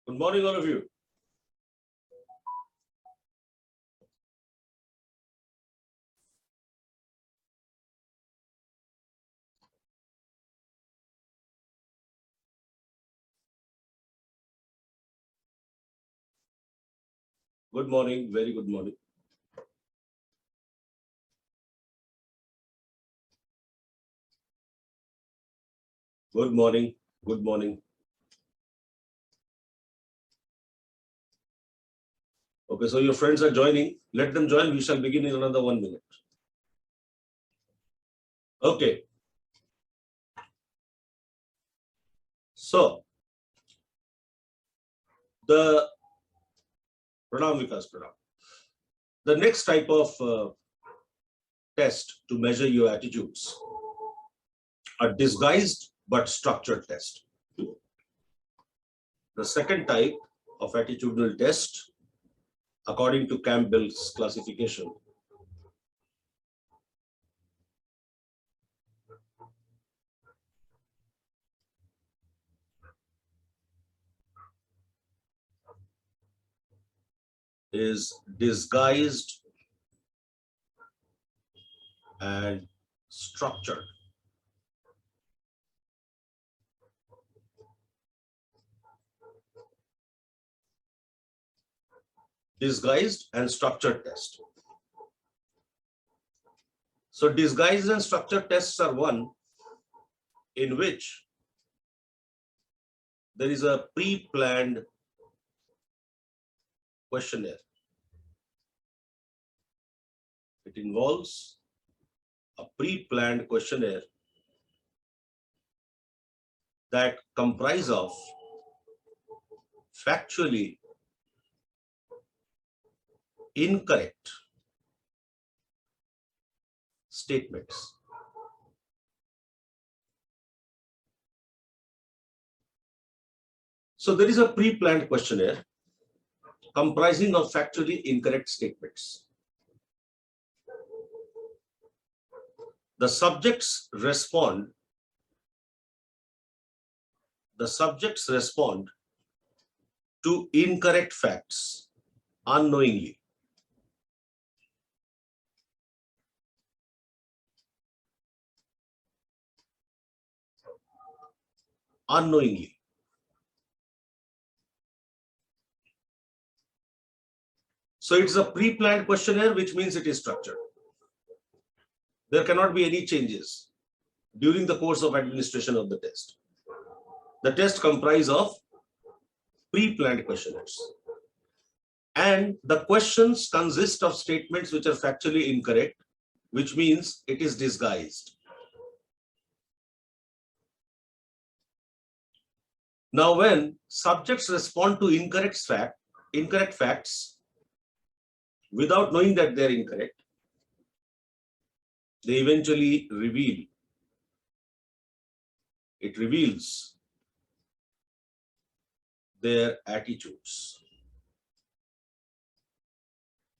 Good morning, all of you. Good morning, very good morning. Good morning, good morning. Okay, so your friends are joining. Let them join. We shall begin in another 1 minute. Okay. So, the Pranam Vikas Pranam. The next type of test to measure your attitudes are disguised but structured test. The second type of attitudinal test, according to Campbell's classification, is disguised and structured. Disguised and structured test. So disguised and structured tests are one in which there is a pre-planned questionnaire. It involves a pre-planned questionnaire that comprise of factually incorrect statements. So there is a pre-planned questionnaire comprising of factually incorrect statements. The subjects respond to incorrect facts unknowingly. So it's a pre-planned questionnaire, which means it is structured. There cannot be any changes during the course of administration of the test. The test comprises of pre-planned questionnaires. And the questions consist of statements which are factually incorrect, which means it is disguised. Now, when subjects respond to incorrect facts without knowing that they are incorrect, they eventually reveals their attitudes.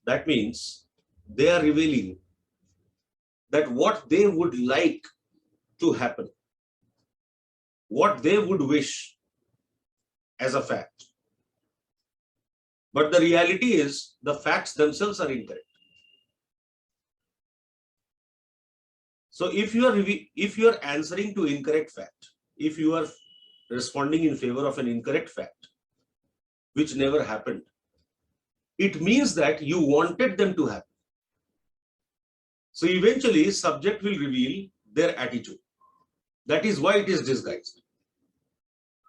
That means they are revealing that what they would like to happen, what they would wish as a fact. But the reality is the facts themselves are incorrect. So if you are answering to incorrect fact, if you are responding in favor of an incorrect fact, which never happened, it means that you wanted them to happen. So eventually subject will reveal their attitude. That is why it is disguised.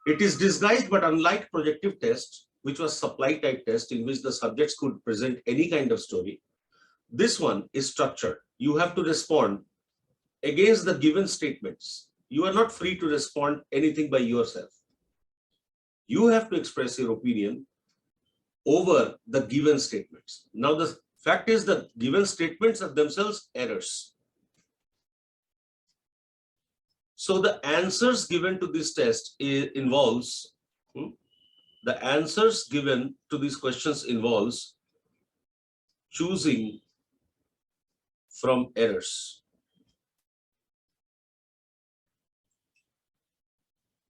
It is disguised, but unlike projective test, which was supply type test in which the subjects could present any kind of story, this one is structured. You have to respond against the given statements. You are not free to respond anything by yourself. You have to express your opinion over the given statements. Now, the fact is that given statements are themselves errors. So the answers given to this test involves, the answers given to these questions involves choosing from errors.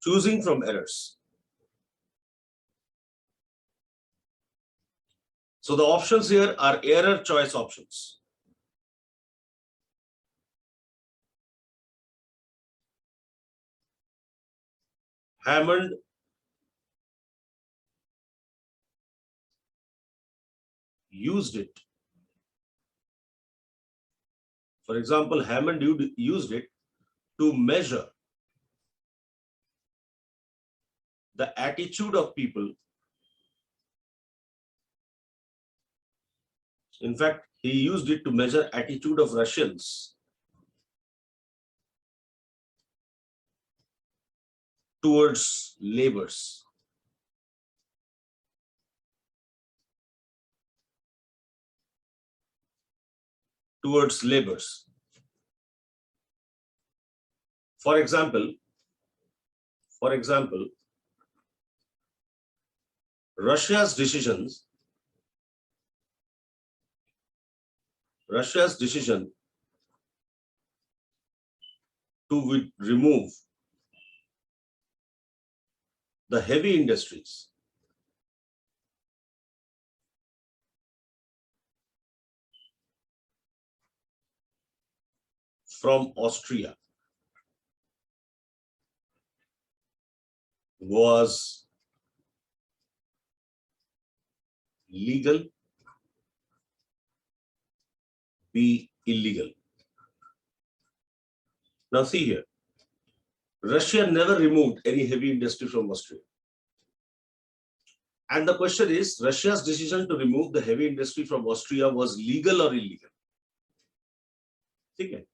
Choosing from errors. So the options here are error choice options. Hammond used it. For example, Hammond used it to measure the attitude of people. In fact, he used it to measure attitude of Russians towards labors. Towards labors. For example, Russia's decision to remove the heavy industries from Austria was legal, be illegal. Now see here, Russia never removed any heavy industry from Austria. And the question is, Russia's decision to remove the heavy industry from Austria was legal or illegal? Okay.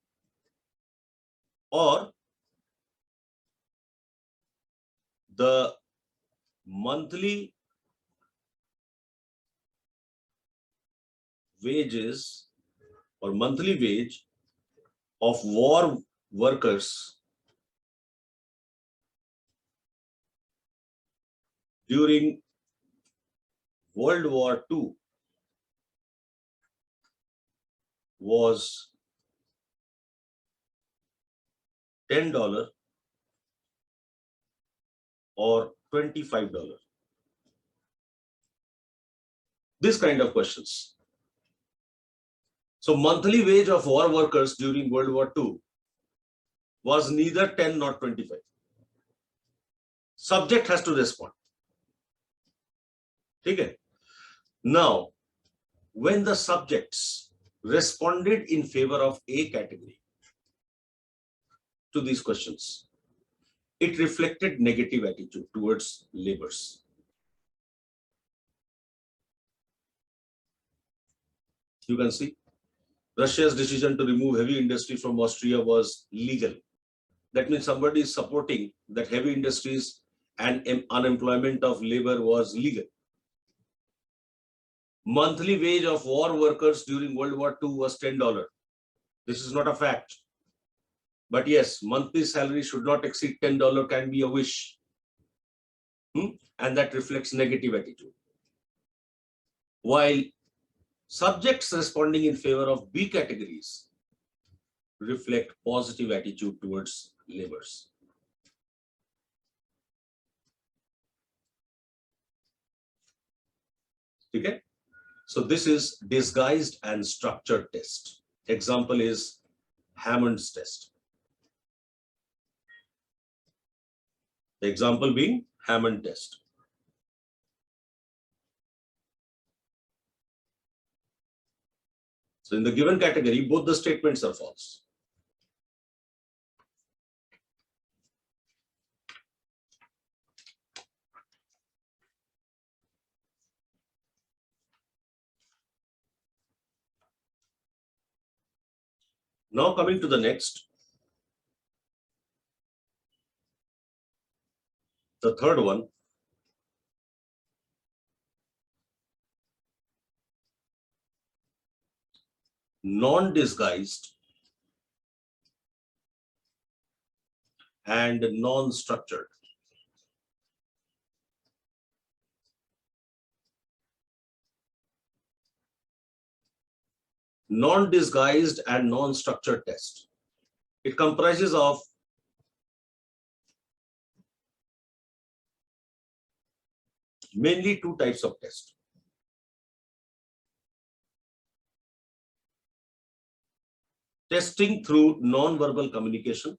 Or the monthly wages or monthly wage of war workers during World War II was $10 or $25. This kind of questions. So monthly wage of war workers during World War II was neither 10 nor 25. Subject has to respond. Okay. Now, when the subjects responded in favor of A category to these questions, it reflected negative attitude towards labors. You can see Russia's decision to remove heavy industry from Austria was legal. That means somebody is supporting that heavy industries and unemployment of labor was legal. Monthly wage of war workers during World War II was $10. This is not a fact. But yes, monthly salary should not exceed $10 can be a wish. And that reflects negative attitude. While subjects responding in favor of B categories reflect positive attitude towards labors. Okay? So this is disguised and structured test. Example is Hammond's test. The example being Hammond test. So in the given category, both the statements are false. Now coming to the next, the third one. Non-disguised and non-structured. Non-disguised and non-structured test. It comprises of mainly two types of tests. testing through non-verbal communication,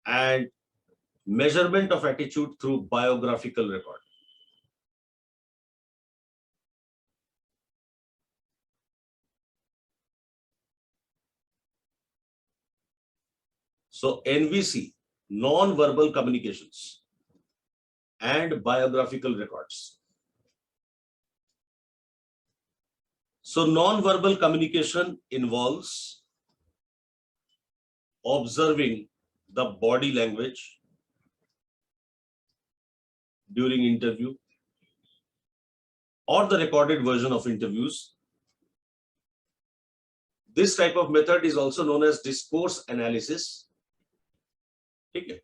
and measurement of attitude through biographical record. So NVC, non-verbal communications and biographical records. So non-verbal communication involves observing the body language during interview or the recorded version of interviews. This type of method is also known as discourse analysis. Okay.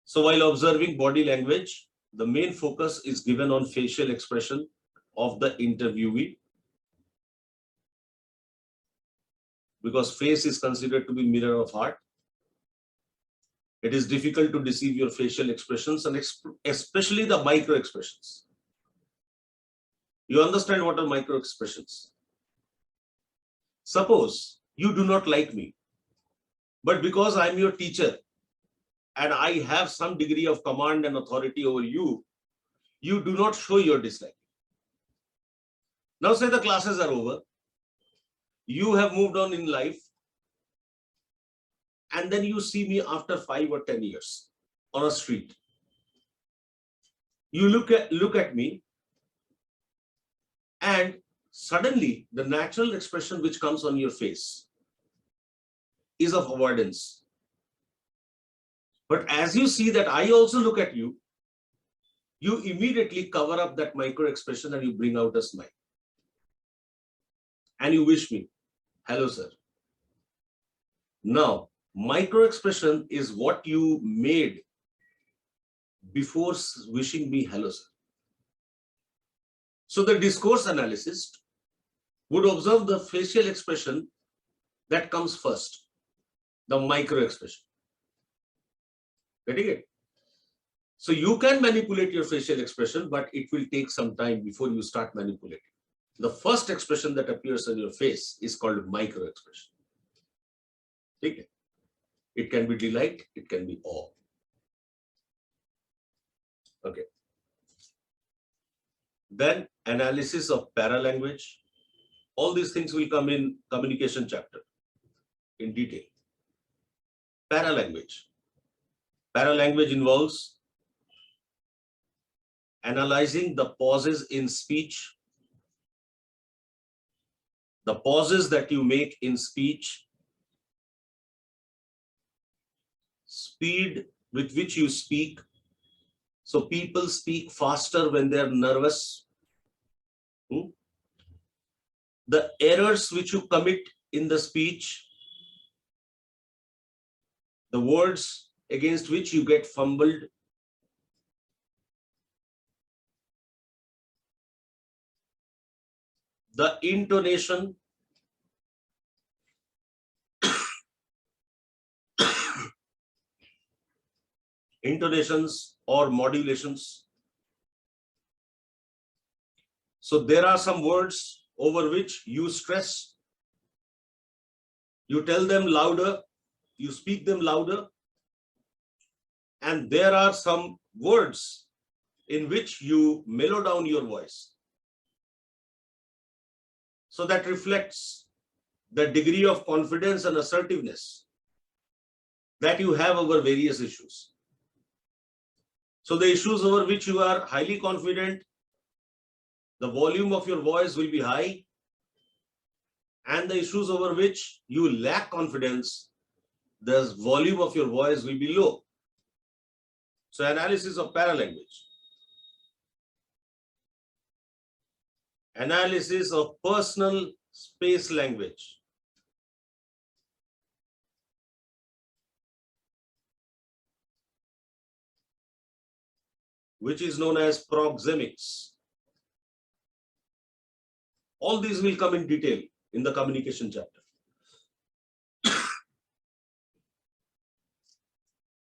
So while observing body language, the main focus is given on facial expression of the interviewee, because face is considered to be mirror of heart. It is difficult to deceive your facial expressions, and especially the micro expressions. You understand what are micro expressions? Suppose you do not like me, but because I am your teacher and I have some degree of command and authority over you, you do not show your dislike. Now say the classes are over, you have moved on in life, and then you see me after 5 or 10 years on a street. You look at me, and suddenly the natural expression which comes on your face is of avoidance. But as you see that I also look at you, you immediately cover up that micro expression and you bring out a smile. And you wish me, hello, sir. Now, micro expression is what you made before wishing me hello, sir. So the discourse analyst would observe the facial expression that comes first, the micro expression. Getting it? So you can manipulate your facial expression, but it will take some time before you start manipulating. The first expression that appears on your face is called micro expression. Okay. It can be delight, it can be awe. Okay. Then analysis of paralanguage. All these things will come in communication chapter in detail. Paralanguage. Paralanguage involves analyzing the pauses in speech, the pauses that you make in speech, speed with which you speak. So people speak faster when they're nervous. The errors which you commit in the speech, the words against which you get fumbled, the intonation, intonations or modulations. So there are some words over which you stress, you tell them louder, you speak them louder, and there are some words in which you mellow down your voice. So that reflects the degree of confidence and assertiveness that you have over various issues. So the issues over which you are highly confident, the volume of your voice will be high, and the issues over which you lack confidence, the volume of your voice will be low. So analysis of paralanguage. Analysis of personal space language. Which is known as proxemics. All these will come in detail in the communication chapter.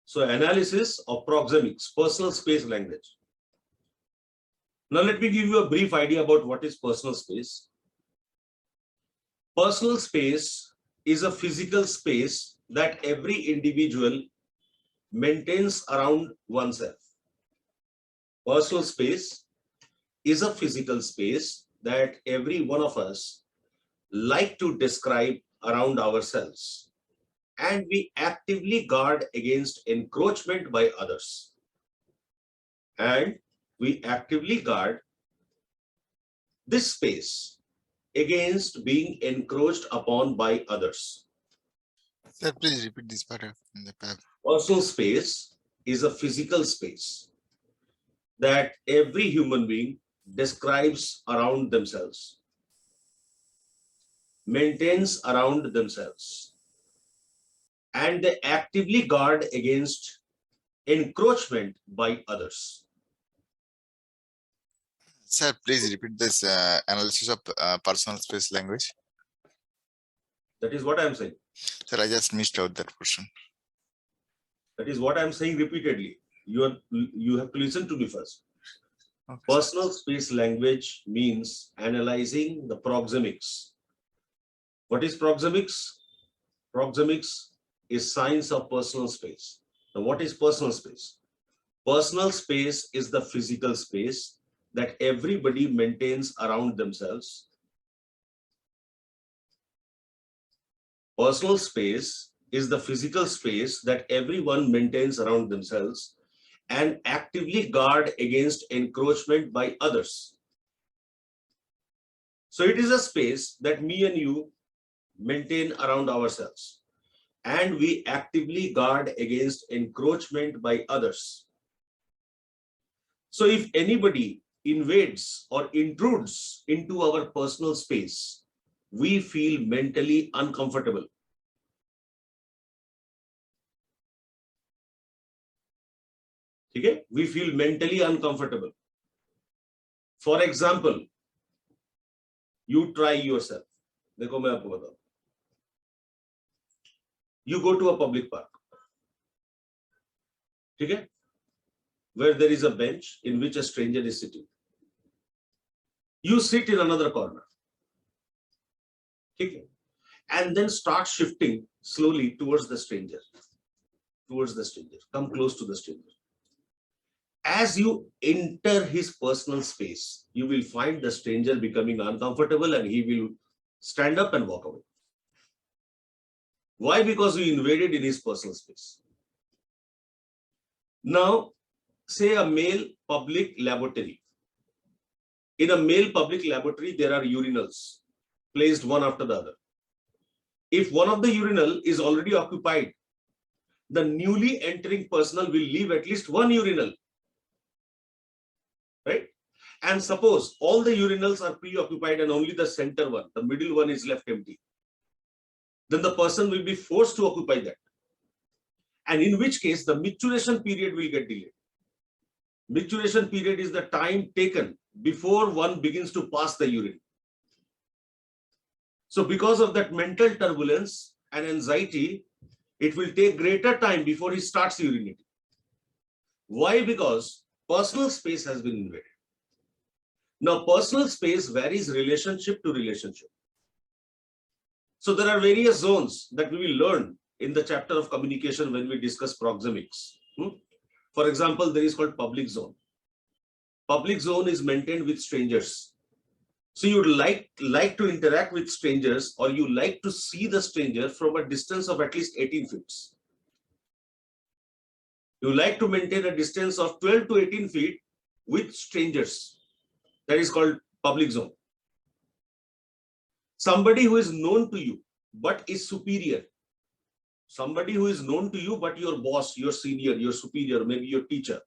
So analysis of proxemics, personal space language. Now let me give you a brief idea about what is personal space. Personal space is a physical space that every individual maintains around oneself. Personal space is a physical space that every one of us like to describe around ourselves, and we actively guard against encroachment by others. And we actively guard this space against being encroached upon by others. Sir, please repeat this part in the tab. Personal space is a physical space that every human being describes around themselves, maintains around themselves, and they actively guard against encroachment by others. Sir, please repeat this analysis of personal space language. That is what I am saying. Sir, I just missed out that portion. That is what I am saying repeatedly. You have to listen to me first. Okay. Personal space language means analyzing the proxemics. What is proxemics? Proxemics is science of personal space. Now, what is personal space? Personal space is the physical space that everybody maintains around themselves. Personal space is the physical space that everyone maintains around themselves and actively guard against encroachment by others. So it is a space that me and you maintain around ourselves, and we actively guard against encroachment by others. So if anybody invades or intrudes into our personal space, we feel mentally uncomfortable. Okay? We feel mentally uncomfortable. For example, you try yourself. देखो मैं आपको बताऊं. You go to a public park. Okay? Where there is a bench in which a stranger is sitting. You sit in another corner. Okay? And then start shifting slowly towards the stranger. Towards the stranger. Come close to the stranger. As you enter his personal space, you will find the stranger becoming uncomfortable and he will stand up and walk away. Why? Because you invaded in his personal space. Now, say a male public laboratory. In a male public laboratory, there are urinals placed one after the other. If one of the urinal is already occupied, the newly entering personnel will leave at least one urinal. Right? And suppose all the urinals are preoccupied and only the center one, the middle one is left empty. Then the person will be forced to occupy that. And in which case the maturation period will get delayed. Maturation period is the time taken before one begins to pass the urine. So because of that mental turbulence and anxiety, it will take greater time before he starts urinating. Why? Because personal space has been invaded. Now, personal space varies relationship to relationship. So there are various zones that we will learn in the chapter of communication when we discuss proxemics. For example, there is called public zone. Public zone is maintained with strangers. So you would like to interact with strangers, or you like to see the stranger from a distance of at least 18 feet. You like to maintain a distance of 12 to 18 feet with strangers. That is called public zone. Somebody who is known to you but is superior. Somebody who is known to you but your boss, your senior, your superior, maybe your teacher.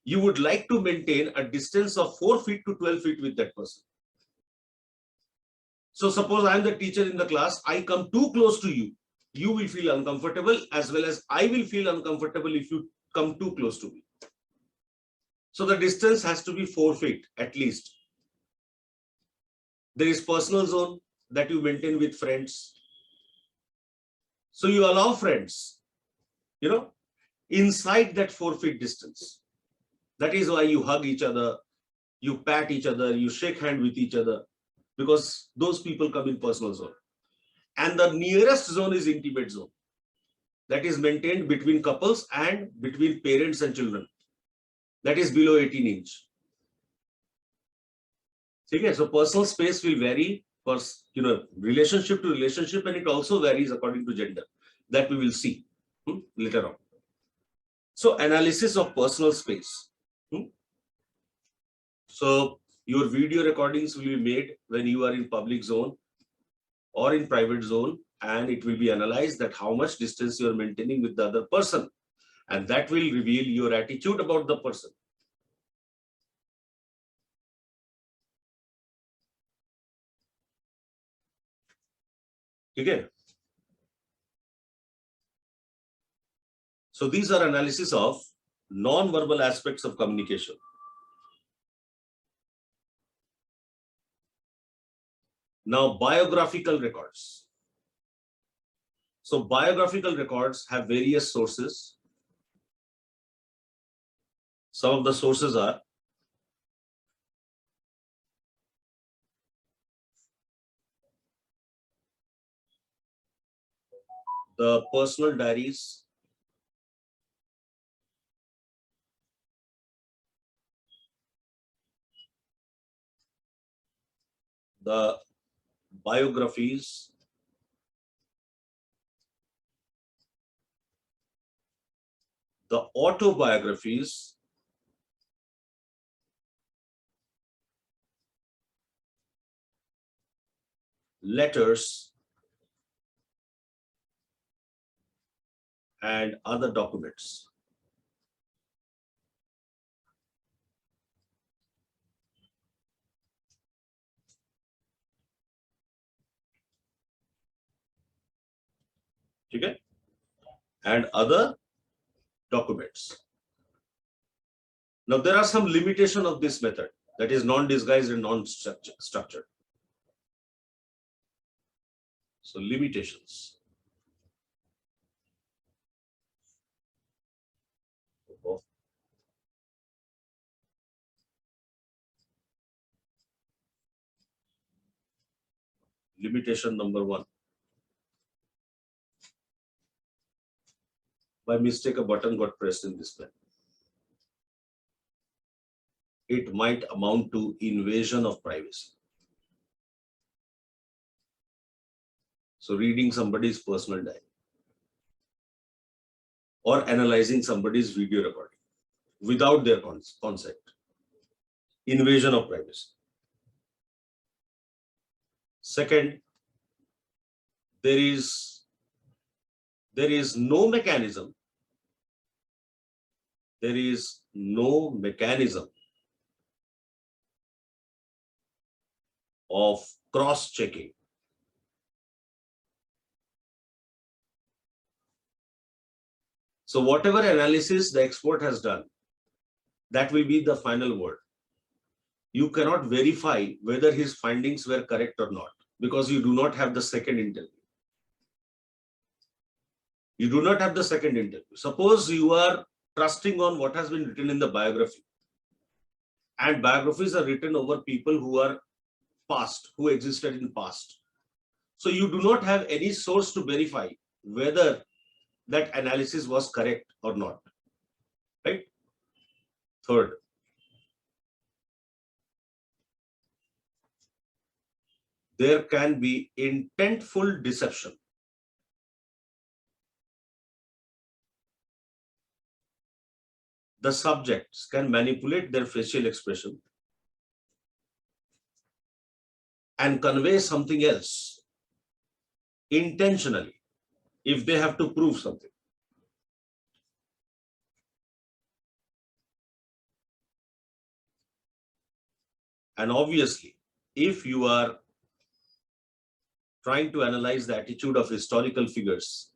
You would like to maintain a distance of 4 feet to 12 feet with that person. So suppose I am the teacher in the class, I come too close to you. You will feel uncomfortable, as well as I will feel uncomfortable if you come too close to me. So the distance has to be 4 feet at least. There is personal zone that you maintain with friends. So you allow friends, inside that 4 feet distance. That is why you hug each other, you pat each other, you shake hand with each other, because those people come in personal zone. and the nearest zone is intimate zone, that is maintained between couples and between parents and children, that is below 18 inch. Okay, so personal space will vary for relationship to relationship, and it also varies according to gender. That we will see later on. So analysis of personal space. So your video recordings will be made when you are in public zone or in private zone, and it will be analyzed that how much distance you are maintaining with the other person, and that will reveal your attitude about the person. Okay. So these are analysis of non-verbal aspects of communication. Now, biographical records. So biographical records have various sources. Some of the sources are the personal diaries, the biographies, the autobiographies, letters, and other documents. Okay? And other documents. Now, there are some limitations of this method, that is non-disguised and non-structured. So, limitations. Limitation number 1. By mistake, a button got pressed in this pen. It might amount to invasion of privacy. So reading somebody's personal diary or analyzing somebody's video recording without their consent. Invasion of privacy. Second, there is no mechanism. There is no mechanism of cross-checking. So whatever analysis the expert has done, that will be the final word. You cannot verify whether his findings were correct or not, because you do not have the second interview. You do not have the second interview. Suppose you are trusting on what has been written in the biography, and biographies are written over people who are past, who existed in past. So you do not have any source to verify whether that analysis was correct or not, right? Third, there can be intentful deception. The subjects can manipulate their facial expression and convey something else intentionally if they have to prove something. And obviously, if you are trying to analyze the attitude of historical figures,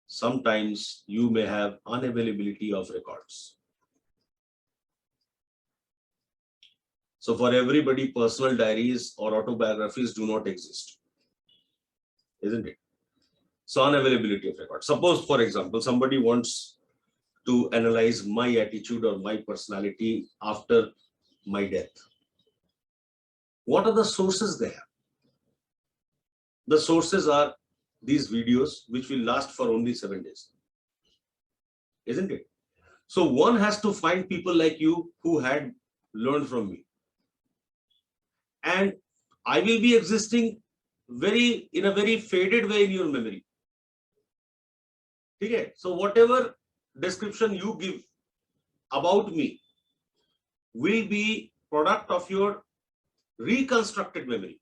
sometimes you may have unavailability of records. So for everybody, personal diaries or autobiographies do not exist, isn't it? So unavailability of records. Suppose, for example, somebody wants to analyze my attitude or my personality after my death. What are the sources they have? The sources are these videos, which will last for only 7 days. Isn't it? So one has to find people like you who had learned from me. And I will be existing in a very faded way in your memory. Okay? So whatever description you give about me will be product of your reconstructed memory.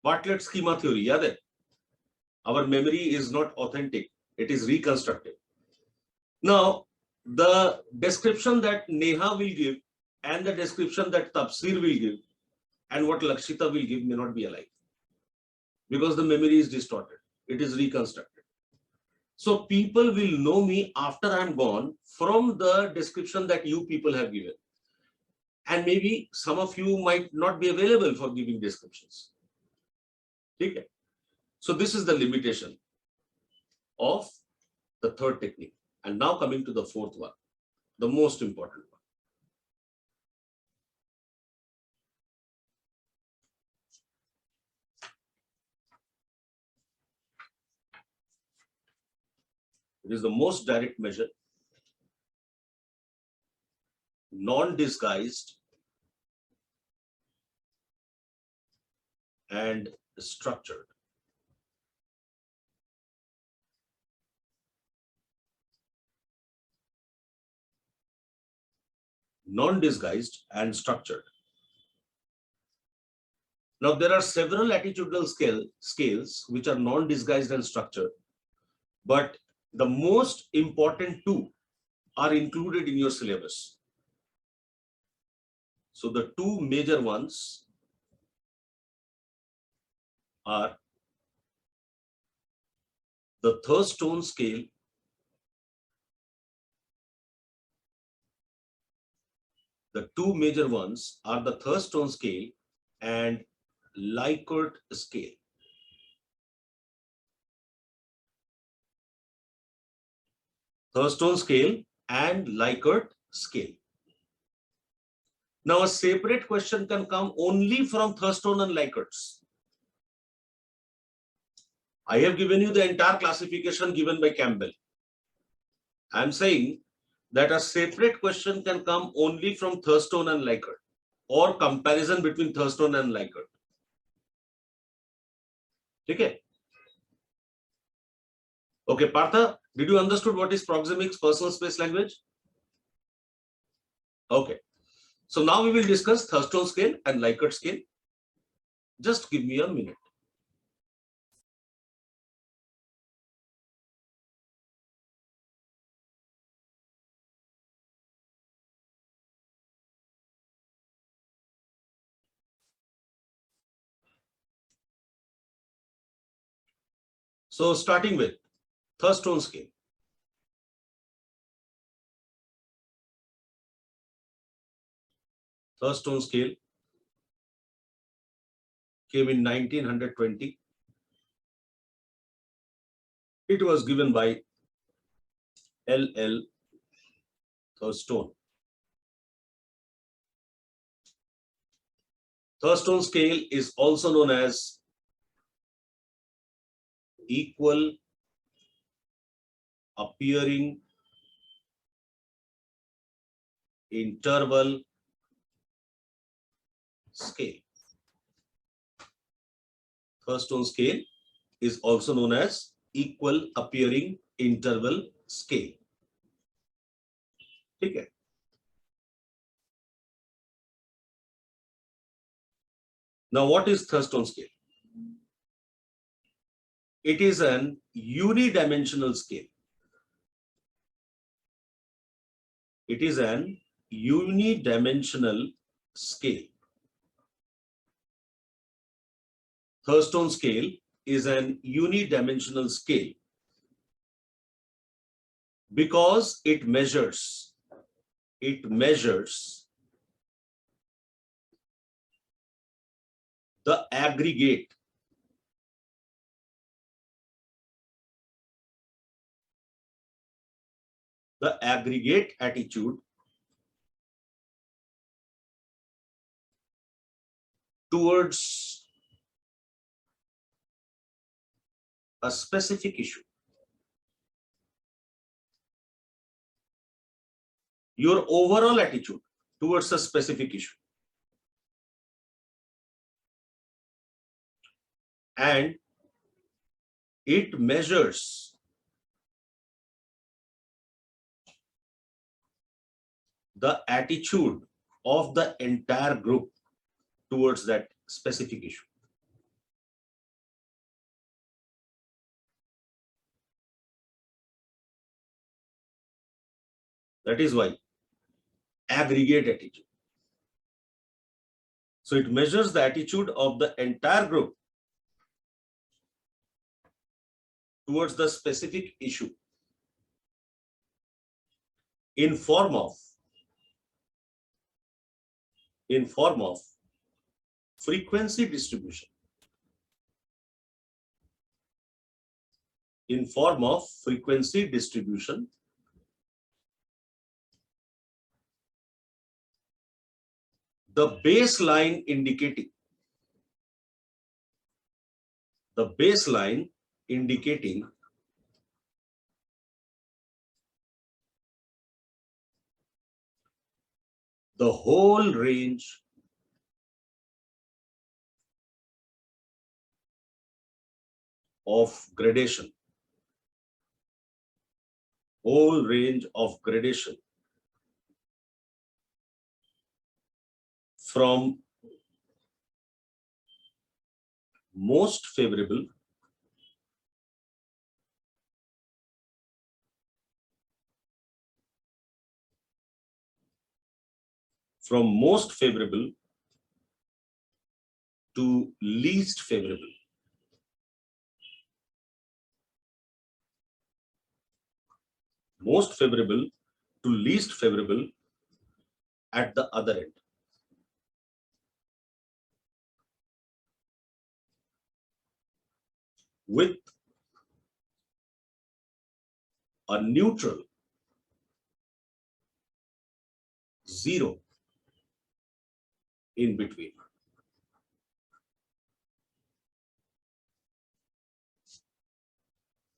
Bartlett schema theory, yaad hai? Our memory is not authentic, it is reconstructed. Now, the description that Neha will give and the description that Tafsir will give and what Lakshita will give may not be alike, because the memory is distorted, it is reconstructed. So people will know me after I'm gone from the description that you people have given. And maybe some of you might not be available for giving descriptions. Okay? So this is the limitation of the third technique. And now coming to the fourth one, the most important one. It is the most direct measure, non-disguised and structured. Non-disguised and structured. Now, there are several attitudinal scales which are non-disguised and structured, but the most important two are included in your syllabus. So the two major ones are the Thurstone scale The two major ones are the Thurstone scale and Likert scale. Thurstone scale and Likert scale. Now, a separate question can come only from Thurstone and Likert's. I have given you the entire classification given by Campbell. I am saying that a separate question can come only from Thurstone and Likert, or comparison between Thurstone and Likert. Okay. Okay, Partha, did you understood what is proxemics personal space language? Okay. So now we will discuss Thurstone scale and Likert scale. Just give me a minute. So starting with Thurstone scale. Thurstone scale came in 1920. It was given by L.L. Thurstone. Thurstone scale is also known as equal appearing interval scale. Thurstone scale is also known as equal appearing interval scale. Okay. Now, what is Thurstone scale? It is an unidimensional scale. It is an unidimensional scale. Thurstone scale is an unidimensional scale because it measures the aggregate attitude towards a specific issue. Your overall attitude towards a specific issue. And it measures the attitude of the entire group towards that specific issue. That is why aggregate attitude. So it measures the attitude of the entire group towards the specific issue in form of frequency distribution. In form of frequency distribution the baseline indicating the whole range of gradation, from most favorable to least favorable. Most favorable to least favorable at the other end. With a neutral 0 in between.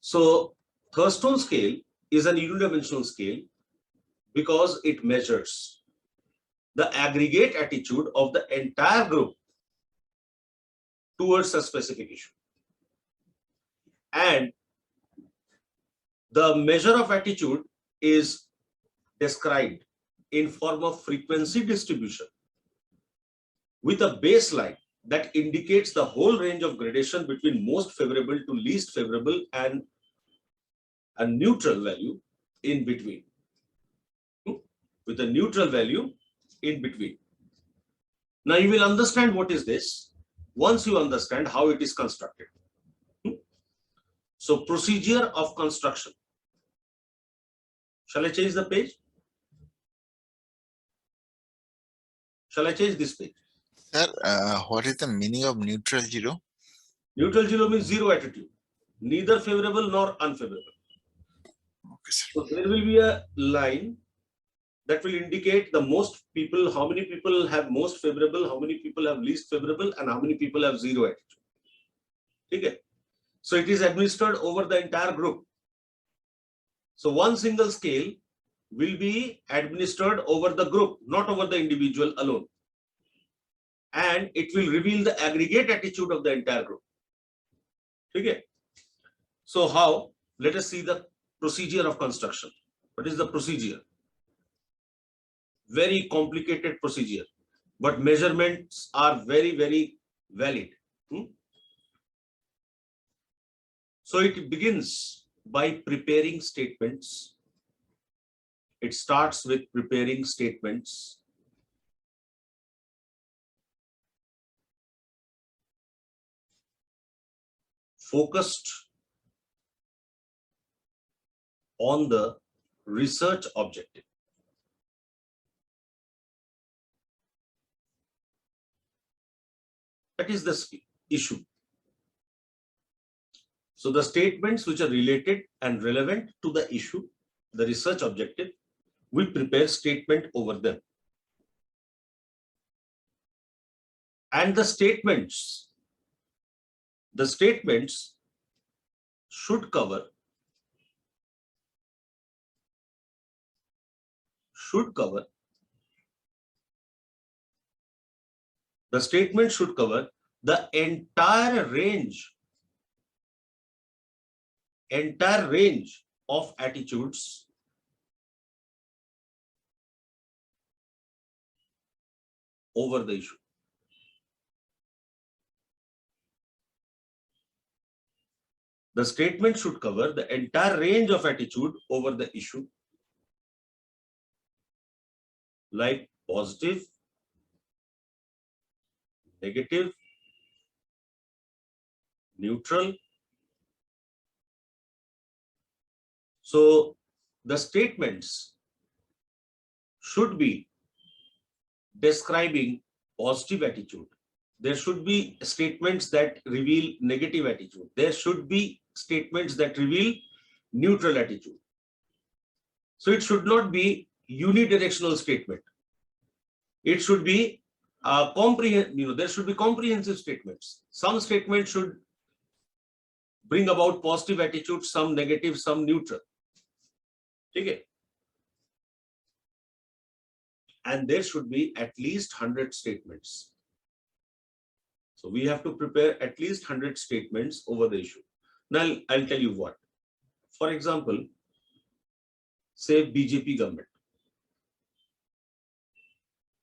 So Thurston scale is an unidimensional scale because it measures the aggregate attitude of the entire group towards a specific issue. And the measure of attitude is described in form of frequency distribution with a baseline that indicates the whole range of gradation between most favorable to least favorable and a neutral value in between. With a neutral value in between. Now you will understand what is this once you understand how it is constructed. So procedure of construction. Shall I change the page? Shall I change this page? Sir, what is the meaning of neutral 0? Neutral 0 means zero attitude, neither favorable nor unfavorable. Okay, sir. So there will be a line that will indicate the most people, how many people have most favorable, how many people have least favorable, and how many people have zero attitude. Okay. So it is administered over the entire group. So one single scale will be administered over the group, not over the individual alone. And it will reveal the aggregate attitude of the entire group. Okay. So how? Let us see the procedure of construction. What is the procedure? Very complicated procedure, but measurements are very, very valid. So it begins by preparing statements. It starts with preparing statements. Focused on the research objective. That is the issue. So the statements which are related and relevant to the issue, the research objective, we prepare statement over them. And the statements should cover the statement should cover the entire range of attitudes over the issue. The statement should cover the entire range of attitude over the issue, like positive, negative, neutral. So the statements should be describing positive attitude. There should be statements that reveal negative attitude. There should be statements that reveal neutral attitude. So it should not be unidirectional statement. It should be there should be comprehensive statements. Some statements should bring about positive attitude, some negative, some neutral. Okay. And there should be at least 100 statements. So we have to prepare at least 100 statements over the issue. Now I'll tell you what. For example, say BJP government.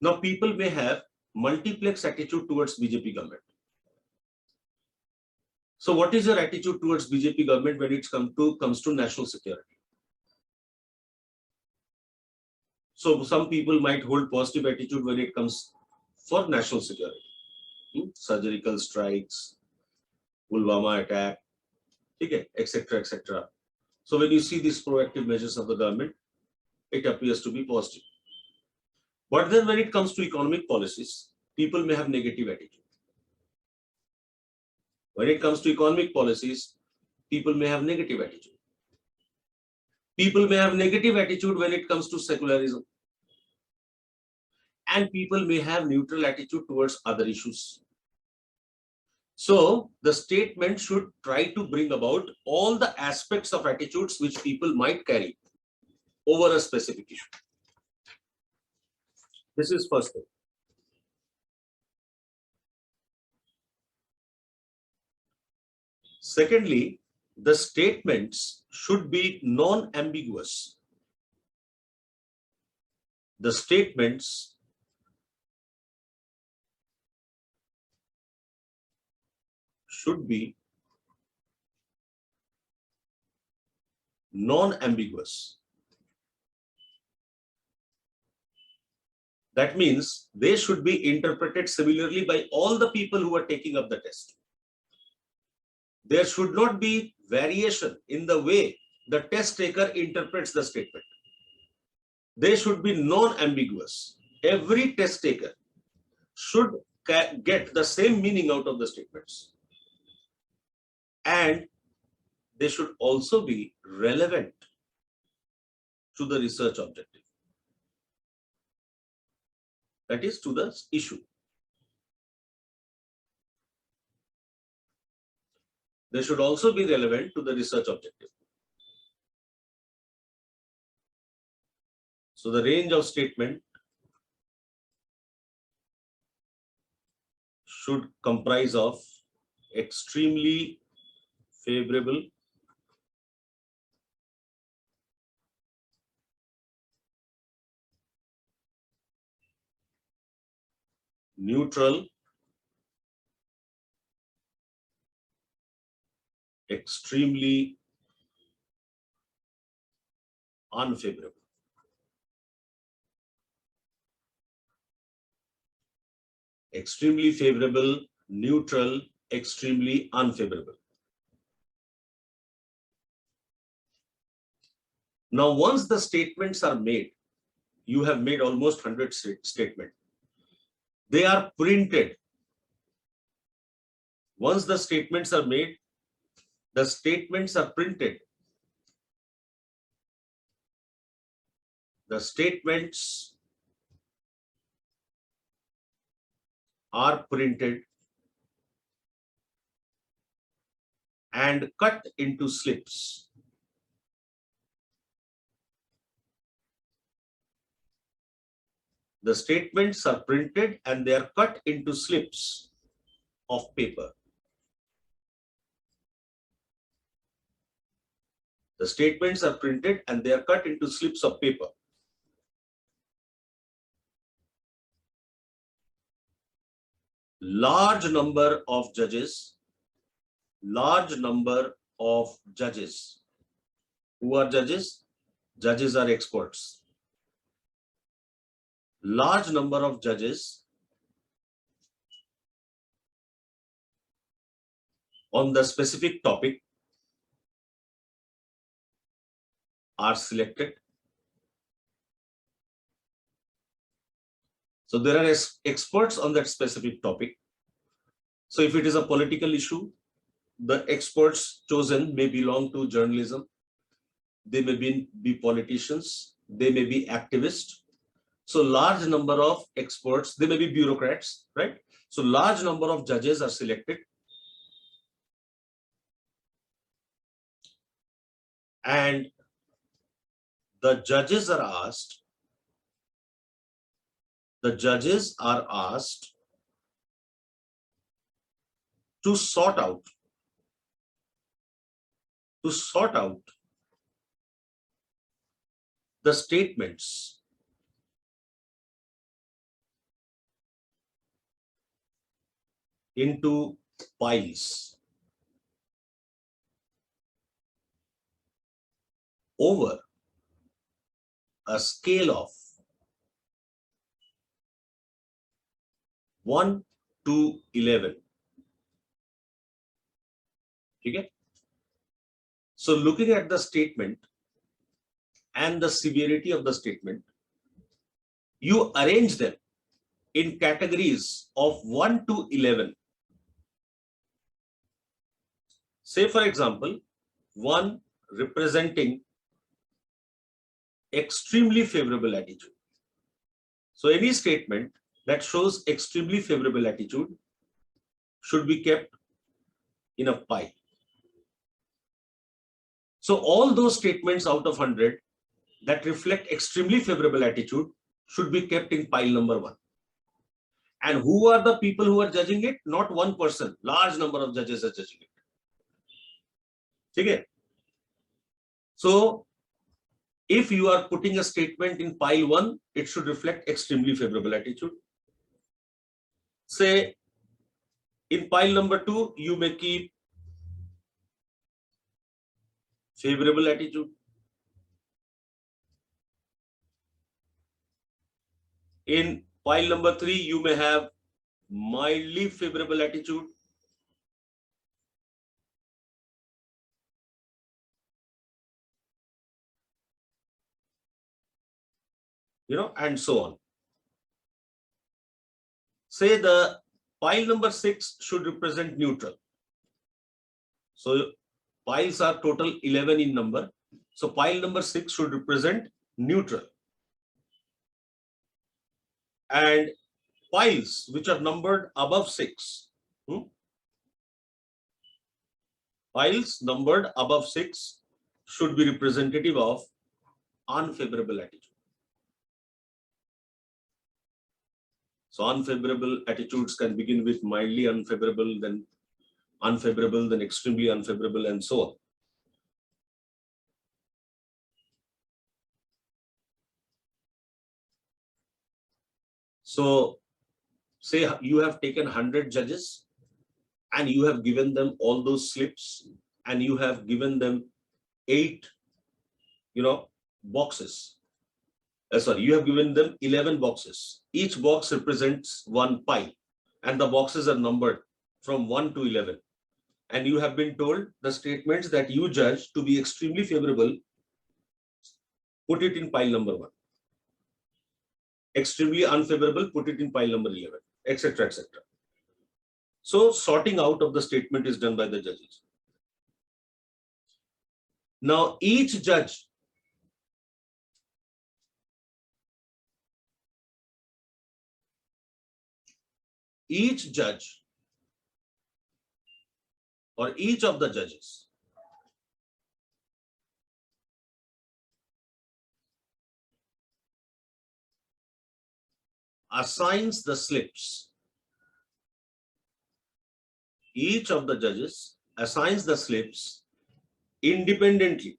Now people may have multiplex attitude towards BJP government. So what is your attitude towards BJP government when it comes to national security? So some people might hold positive attitude when it comes for national security. Surgical strikes, Pulwama attack, okay, etc., etc. So when you see these proactive measures of the government, it appears to be positive. But then when it comes to economic policies, people may have negative attitude. When it comes to economic policies, people may have negative attitude. People may have negative attitude when it comes to secularism. And people may have neutral attitude towards other issues. So the statement should try to bring about all the aspects of attitudes which people might carry over a specific issue. This is first thing. Secondly, the statements should be non-ambiguous. The statements should be non-ambiguous. That means they should be interpreted similarly by all the people who are taking up the test. There should not be variation in the way the test taker interprets the statement. They should be non-ambiguous. Every test taker should get the same meaning out of the statements. And they should also be relevant to the research objective. That is, to the issue. They should also be relevant to the research objective. So the range of statement should comprise of extremely favorable, neutral, extremely unfavorable. Extremely favorable, neutral, extremely unfavorable. Now, once the statements are made, you have made almost 100 statements. They are printed. Once the statements are made, the statements are printed. The statements are printed and cut into slips. The statements are printed and they are cut into slips of paper. The statements are printed and they are cut into slips of paper. Large number of judges. Who are judges? Judges are experts. Large number of judges on the specific topic are selected. So there are experts on that specific topic. So if it is a political issue, the experts chosen may belong to journalism. They may be politicians. They may be activists. So large number of experts, they may be bureaucrats, right? So large number of judges are selected. And the judges are asked to sort out the statements into piles over a scale of 1 to 11. Okay? So looking at the statement and the severity of the statement, you arrange them in categories of 1 to 11. Say, for example, 1 representing extremely favorable attitude. So any statement that shows extremely favorable attitude should be kept in a pile. So all those statements out of 100 that reflect extremely favorable attitude should be kept in pile number 1. And who are the people who are judging it? Not one person. Large number of judges are judging it. Okay? So if you are putting a statement in pile 1, it should reflect extremely favorable attitude. Say in pile number 2, you may keep favorable attitude. In pile number 3, you may have mildly favorable attitude. And so on. Say the pile number 6 should represent neutral. So piles are total 11 in number. So pile number 6 should represent neutral. And piles which are numbered above 6, piles numbered above 6 should be representative of unfavorable attitude. So unfavorable attitudes can begin with mildly unfavorable, then unfavorable, then extremely unfavorable, and so on. So say you have taken 100 judges and you have given them all those slips and you have given them 8, boxes. You have given them 11 boxes. Each box represents 1 pile and the boxes are numbered from 1 to 11. And you have been told the statements that you judge to be extremely favorable, put it in pile number 1. Extremely unfavorable, put it in pile number 11, etc., etc. So sorting out of the statement is done by the judges. Now each judge or each of the judges assigns the slips. Each of the judges assigns the slips independently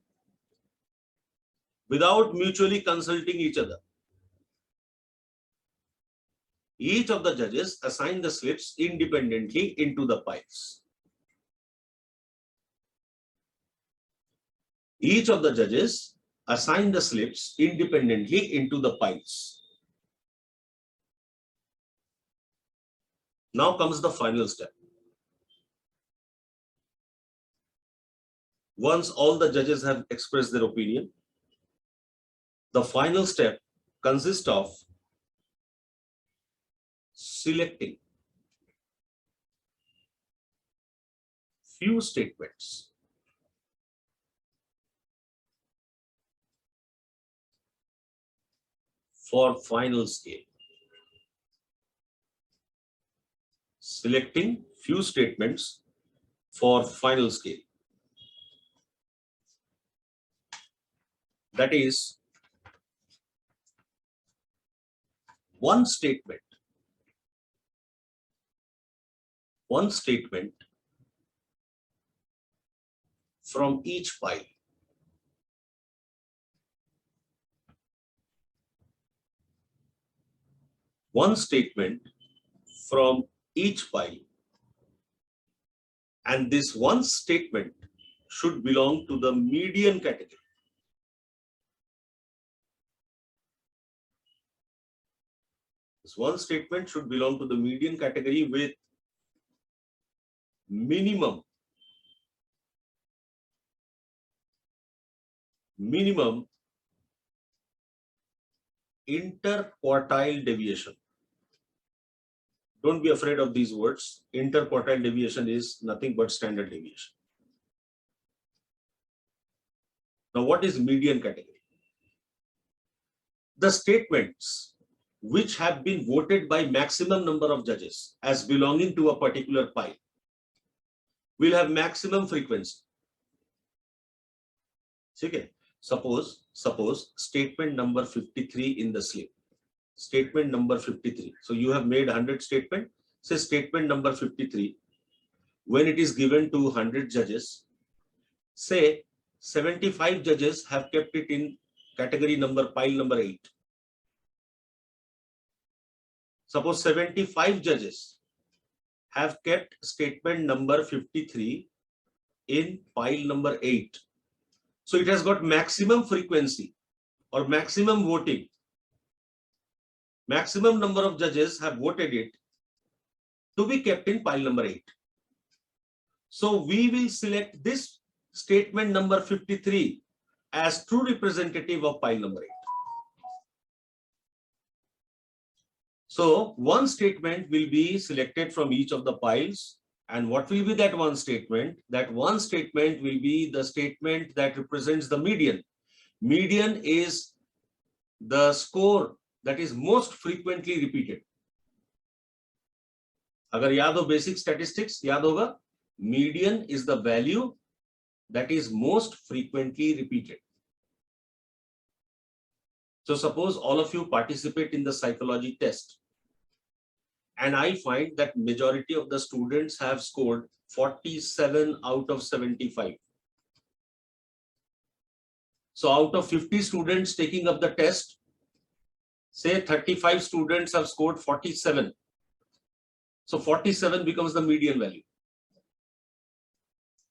without mutually consulting each other. Each of the judges assign the slips independently into the piles. Each of the judges assign the slips independently into the piles. Now comes the final step. Once all the judges have expressed their opinion, the final step consists of selecting few statements for final scale. Selecting few statements for final scale. That is, one statement from each pile. One statement from each pile, and this one statement should belong to the median category. This one statement should belong to the median category with minimum interquartile deviation. Don't be afraid of these words. Interquartile deviation is nothing but standard deviation. Now, what is median category? The statements which have been voted by maximum number of judges as belonging to a particular pile will have maximum frequency. Okay. Suppose statement number 53 in the slip. Statement number 53. So you have made 100 statement. Say statement number 53. When it is given to 100 judges, say 75 judges have kept it in category number pile number 8. Suppose 75 judges have kept statement number 53 in pile number 8. So it has got maximum frequency or maximum voting. Maximum number of judges have voted it to be kept in pile number 8. So we will select this statement number 53 as true representative of pile number 8. So one statement will be selected from each of the piles. And what will be that one statement? That one statement will be the statement that represents the median. Median is the score that is most frequently repeated. अगर याद हो basic statistics, याद होगा, median is the value that is most frequently repeated. So suppose all of you participate in the psychology test, and I find that majority of the students have scored 47 out of 75. So out of 50 students taking up the test, say 35 students have scored 47. So 47 becomes the median value.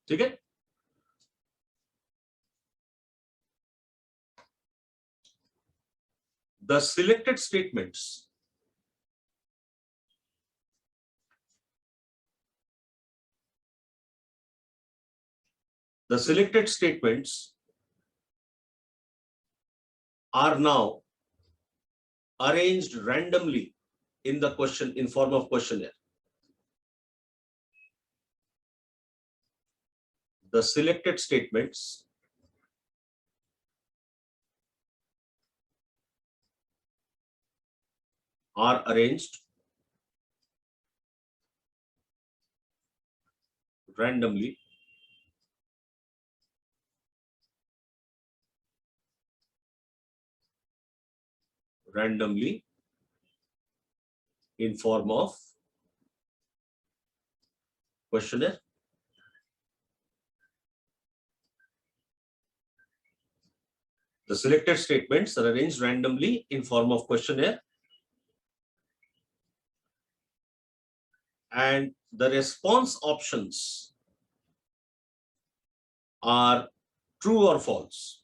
Okay? The selected statements are now arranged randomly in the question in form of questionnaire. The selected statements are arranged randomly in form of questionnaire. The selected statements are arranged randomly in form of questionnaire, and the response options are true or false.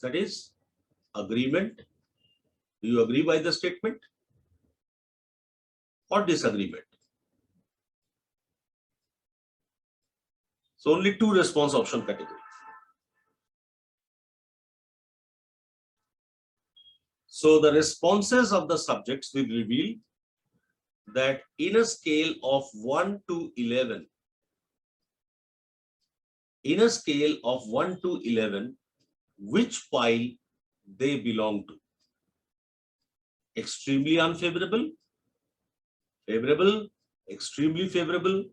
That is agreement. Do you agree by the statement? Or disagreement? So only two response option categories. So the responses of the subjects will reveal that in a scale of 1 to 11, which pile they belong to. Extremely unfavorable, favorable, extremely favorable.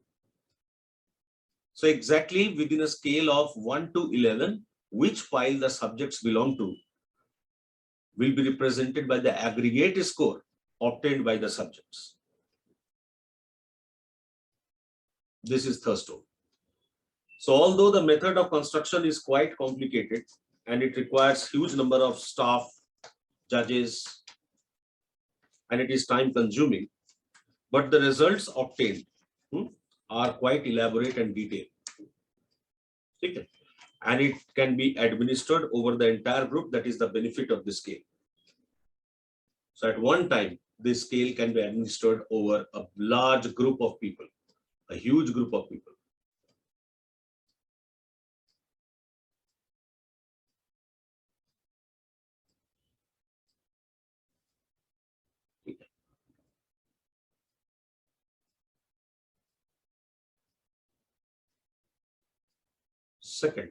So exactly within a scale of 1 to 11, which pile the subjects belong to will be represented by the aggregate score obtained by the subjects. This is Thurstone. So although the method of construction is quite complicated and it requires huge number of staff, judges, and it is time consuming, but the results obtained are quite elaborate and detailed. Okay. And it can be administered over the entire group. That is the benefit of this scale. So at one time, this scale can be administered over a large group of people, a huge group of people. Second,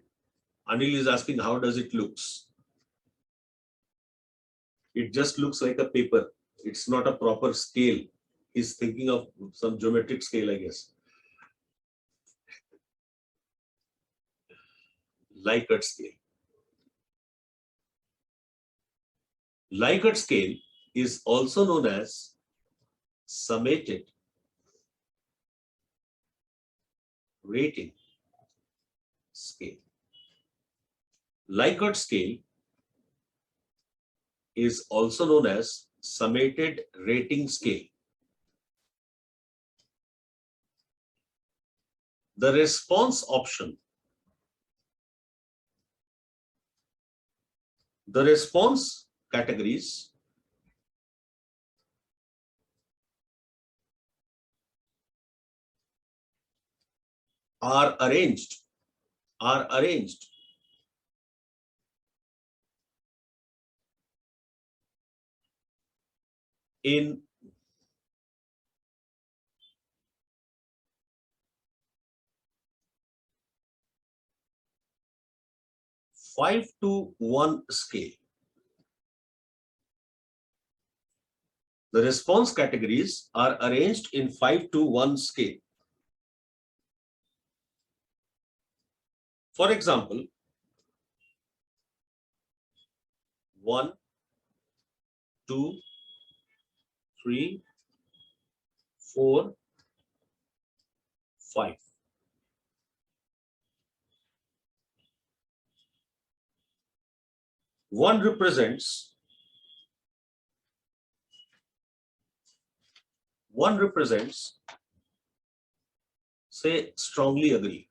Anil is asking, how does it looks? It just looks like a paper. It's not a proper scale. He's thinking of some geometric scale, I guess. Likert scale. Likert scale is also known as summated rating scale. Likert scale is also known as summated rating scale. The response option, the response categories are arranged in five to one scale. The response categories are arranged in 5 to 1 scale. For example, 1, 2, 3, 4, 5. One represents say strongly agree.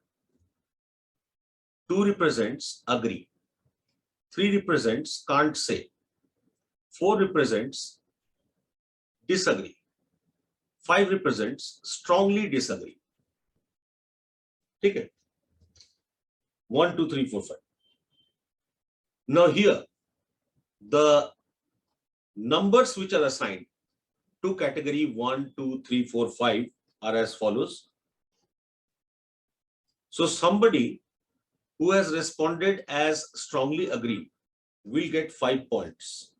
2 represents agree. 3 represents can't say. 4 represents disagree. 5 represents strongly disagree. Okay. 1, 2, 3, 4, 5. Now here, the numbers which are assigned to category 1, 2, 3, 4, 5 are as follows. So somebody who has responded as strongly agree will get 5 points.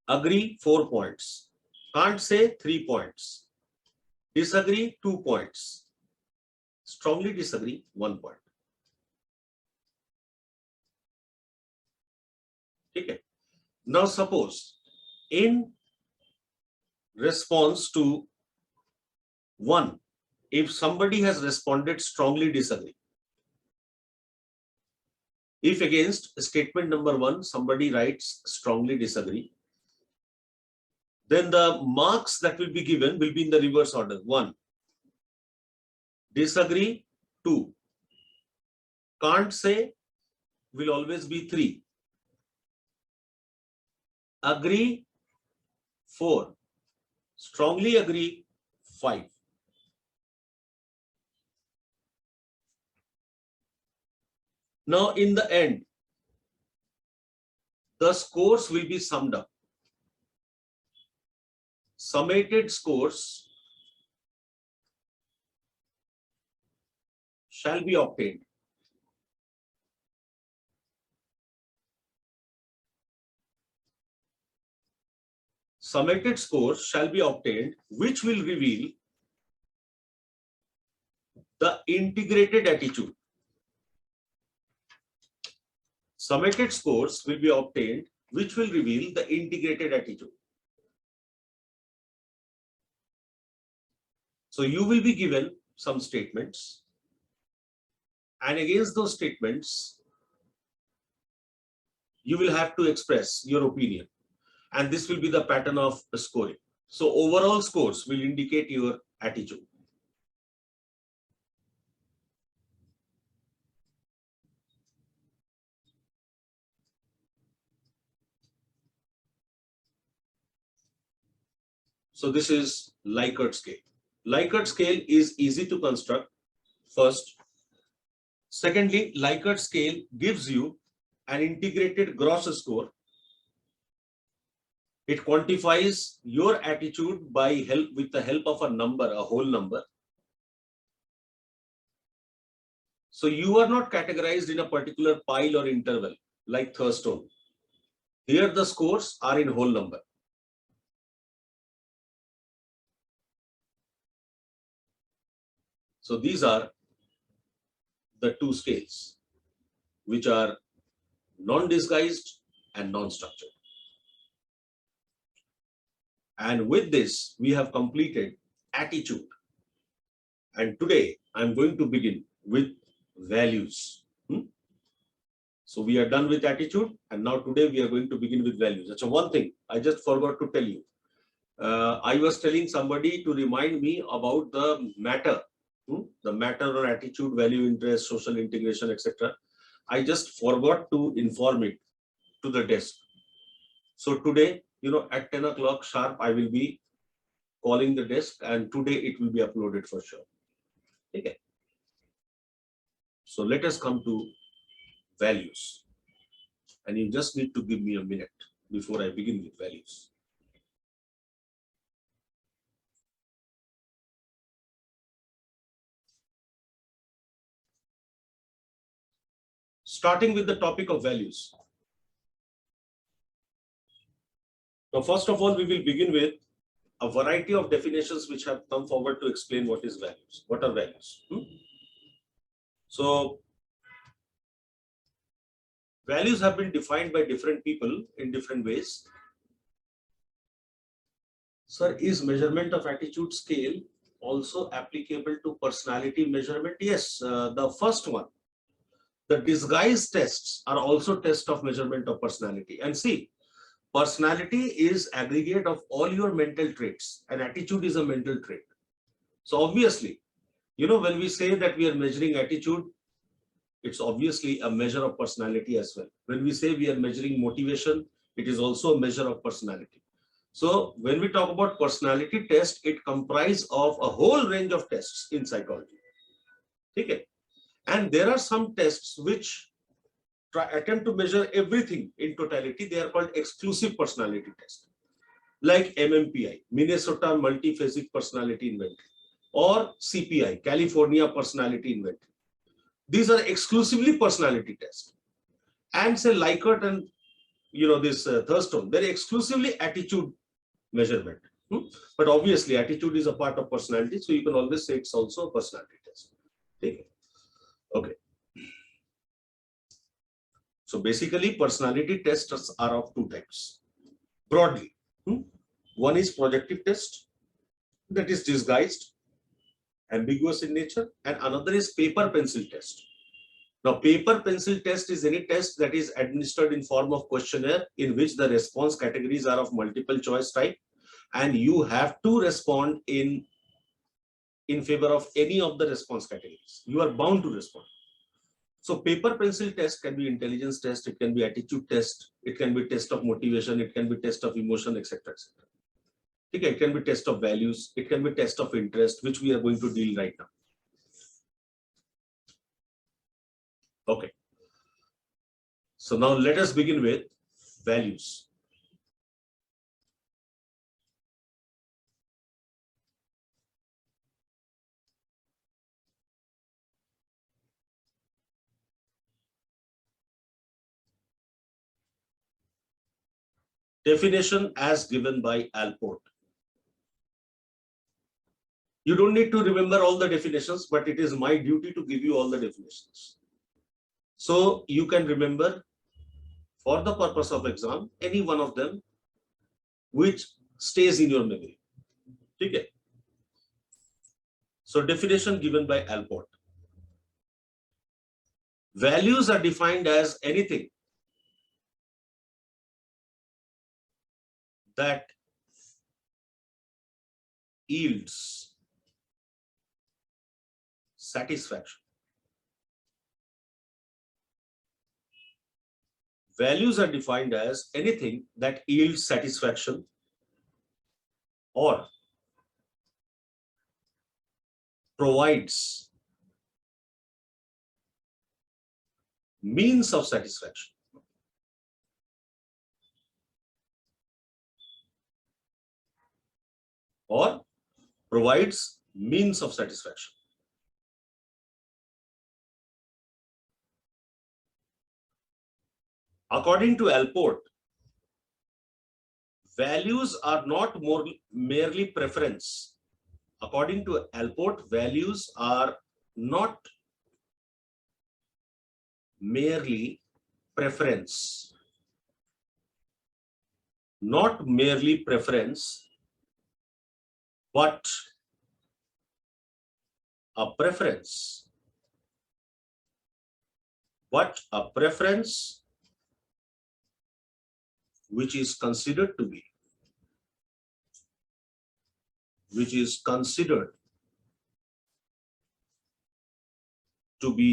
Agree 4 points. Can't say 3 points. Disagree 2 points. Strongly disagree 1 point. Okay. Now suppose in response to 1, if somebody has responded strongly disagree. If against statement number 1, somebody writes strongly disagree, then the marks that will be given will be in the reverse order. 1, disagree 2, can't say will always be 3, agree 4, strongly agree 5. Now in the end, the scores will be summed up. Summated scores shall be obtained. Summated scores shall be obtained, which will reveal the integrated attitude. Summated scores will be obtained, which will reveal the integrated attitude. So you will be given some statements, and against those statements, you will have to express your opinion. And this will be the pattern of the scoring. So overall scores will indicate your attitude. So this is Likert scale. Likert scale is easy to construct, first. Secondly, Likert scale gives you an integrated gross score. It quantifies your attitude with the help of a number, a whole number. So you are not categorized in a particular pile or interval like Thurstone. Here the scores are in whole number. So these are the two scales, which are non-disguised and non-structured. And with this, we have completed attitude. And today, I'm going to begin with values. So we are done with attitude, and now today we are going to begin with values. That's one thing I just forgot to tell you. I was telling somebody to remind me about the matter. The matter or attitude, value, interest, social integration, etc. I just forgot to inform it to the desk. So today, at 10 o'clock sharp, I will be calling the desk, and today it will be uploaded for sure. Okay. So let us come to values. And you just need to give me a minute before I begin with values. Starting with the topic of values. Now, first of all, we will begin with a variety of definitions which have come forward to explain what is values. What are values? So, values have been defined by different people in different ways. Sir, is measurement of attitude scale also applicable to personality measurement? Yes, the first one. The disguise tests are also tests of measurement of personality. And see, personality is aggregate of all your mental traits, and attitude is a mental trait. So obviously, when we say that we are measuring attitude, it's obviously a measure of personality as well. When we say we are measuring motivation, it is also a measure of personality. So when we talk about personality test, it comprises of a whole range of tests in psychology. Okay. And there are some tests which attempt to measure everything in totality. They are called exclusive personality tests, like MMPI, Minnesota Multiphasic Personality Inventory, or CPI, California Personality Inventory. These are exclusively personality tests. And say Likert and this Thurston, very exclusively attitude measurement. But obviously attitude is a part of personality, so you can always say it's also a personality test. Okay. So basically personality tests are of two types broadly. One is projective test, that is disguised, ambiguous in nature, and another is paper pencil test. Now paper pencil test is any test that is administered in form of questionnaire in which the response categories are of multiple choice type, and you have to respond in favor of any of the response categories. You are bound to respond. So paper pencil test can be intelligence test, it can be attitude test, it can be test of motivation, it can be test of emotion, etc. etc. Okay, it can be test of values, it can be test of interest, which we are going to deal right now. Okay. So now let us begin with values. Definition as given by Alport. You don't need to remember all the definitions, but it is my duty to give you all the definitions. So you can remember for the purpose of exam, any one of them which stays in your memory. Okay. So definition given by Alport. Values are defined as anything that yields satisfaction. Values are defined as anything that yields satisfaction or provides means of satisfaction. Or provides means of satisfaction. According to Alport, values are not merely preference. According to Alport, values are not merely preference. Not merely preference, but a preference. But a preference which is considered to be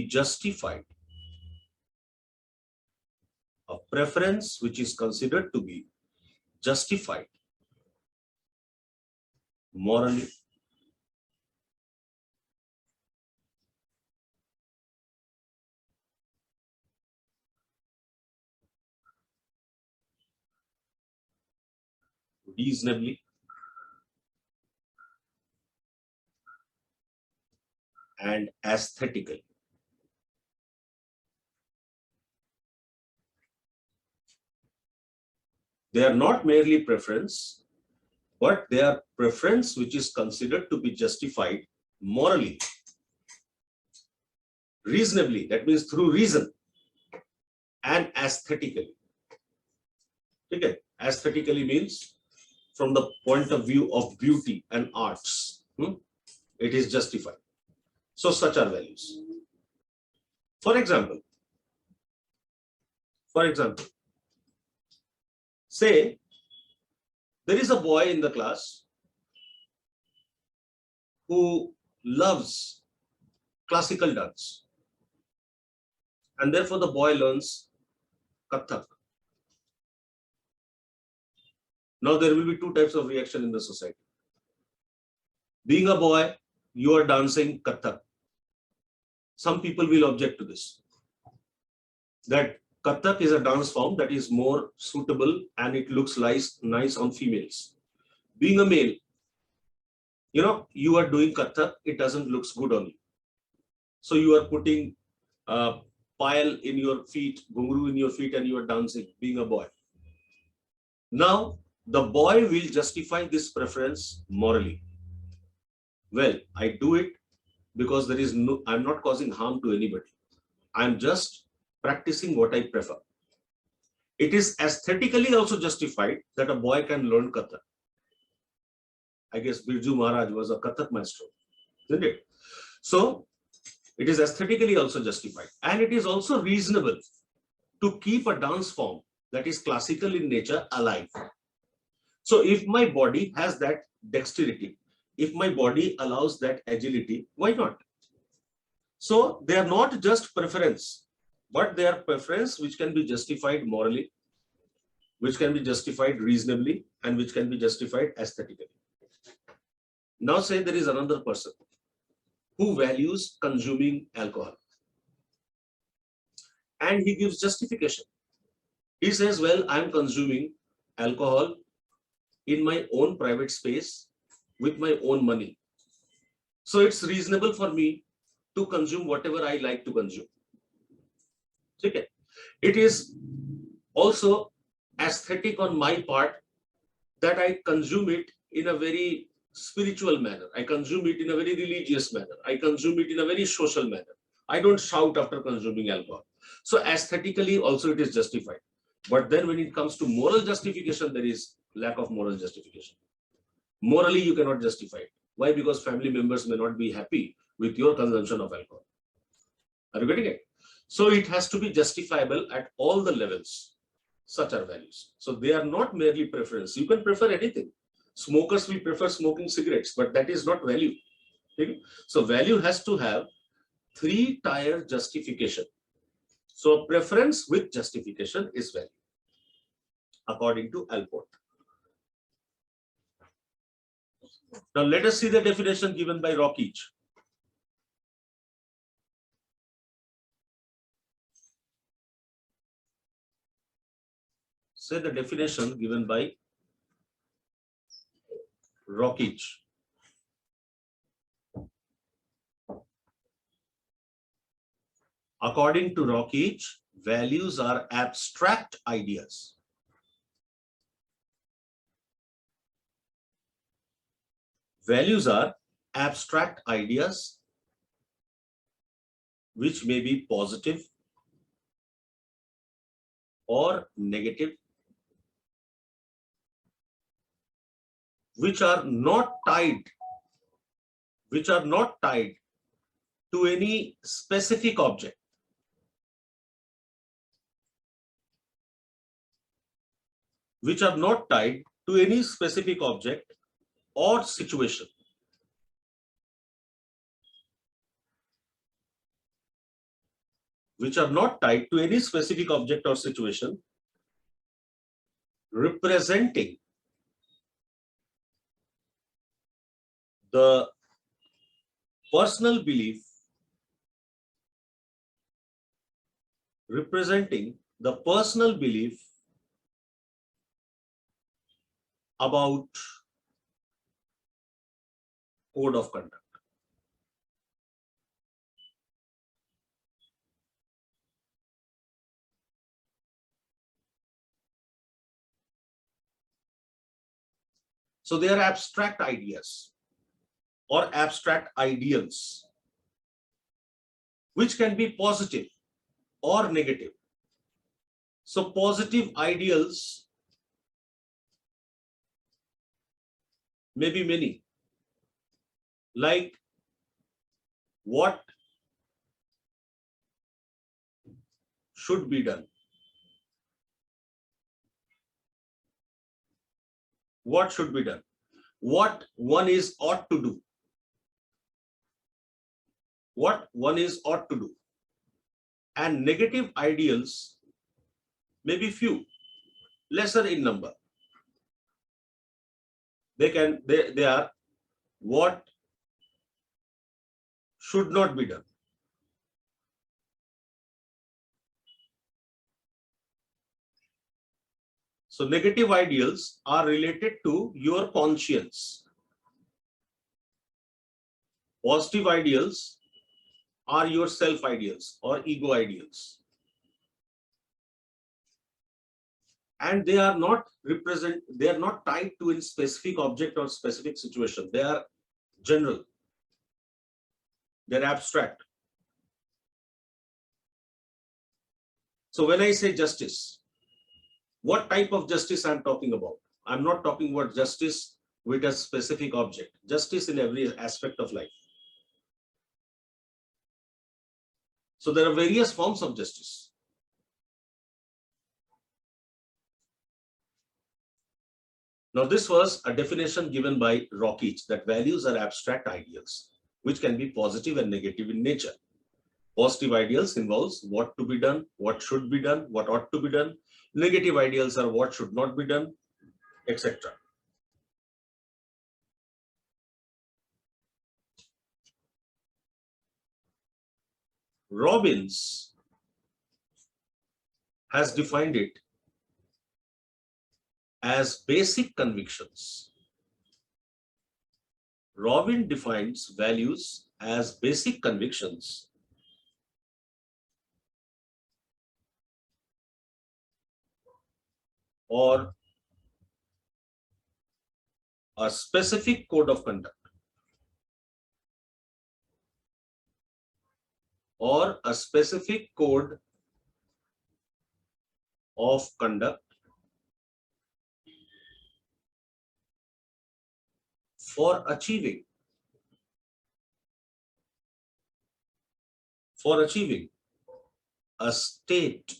justified. A preference which is considered to be justified morally, reasonably, and aesthetically. They are not merely preference, but they are preference which is considered to be justified morally, reasonably, that means through reason, and aesthetically. Okay, aesthetically means from the point of view of beauty and arts, it is justified. So such are values. For example, say there is a boy in the class who loves classical dance, and therefore the boy learns Kathak. Now there will be two types of reaction in the society. Being a boy, you are dancing Kathak. Some people will object to this, that Kathak is a dance form that is more suitable and it looks nice on females. Being a male, you are doing Kathak, it doesn't look good on you. So you are putting pile in your feet, ghungru in your feet, and you are dancing, being a boy. Now, the boy will justify this preference morally. Well, I do it because I'm not causing harm to anybody. I'm just practicing what I prefer. It is aesthetically also justified that a boy can learn Kathak. I guess Birju Maharaj was a Kathak maestro, isn't it? So it is aesthetically also justified. And it is also reasonable to keep a dance form that is classical in nature alive. So if my body has that dexterity, if my body allows that agility, why not? So they are not just preference, but they are preference which can be justified morally, which can be justified reasonably, and which can be justified aesthetically. Now say there is another person who values consuming alcohol, and he gives justification. He says, well, I'm consuming alcohol in my own private space with my own money. So it's reasonable for me to consume whatever I like to consume. Okay. It is also aesthetic on my part that I consume it in a very spiritual manner. I consume it in a very religious manner. I consume it in a very social manner. I don't shout after consuming alcohol. So aesthetically also it is justified. But then when it comes to moral justification, there is lack of moral justification. Morally, you cannot justify it. Why? Because family members may not be happy with your consumption of alcohol. Are you getting it? So it has to be justifiable at all the levels. Such are values. So they are not merely preference. You can prefer anything. Smokers will prefer smoking cigarettes, but that is not value. Okay? So value has to have three-tier justification. So preference with justification is value, according to Alport. Now let us see the definition given by Rockich. Say the definition given by Rockich. According to Rockich, values are abstract ideas. Values are abstract ideas which may be positive or negative, which are not tied to any specific object. Which are not tied to any specific object or situation. Which are not tied to any specific object or situation, representing the personal belief, about code of conduct. So they are abstract ideas or abstract ideals, which can be positive or negative. So positive ideals may be many, like what should be done, what should be done, what one is ought to do, what one is ought to do. And negative ideals may be few, lesser in number. They are what should not be done. So negative ideals are related to your conscience. Positive ideals are your self ideals or ego ideals. and they are not tied to a specific object or specific situation. They are general, they're abstract. So when I say justice, what type of justice I'm talking about? I'm not talking about justice with a specific object, justice in every aspect of life. So there are various forms of justice. Now, this was a definition given by Rockich, that values are abstract ideals, which can be positive and negative in nature. Positive ideals involves what to be done, what should be done, what ought to be done. Negative ideals are what should not be done, etc. Robbins has defined it as basic convictions. Robin defines values as basic convictions or a specific code of conduct, or a specific code of conduct for achieving a state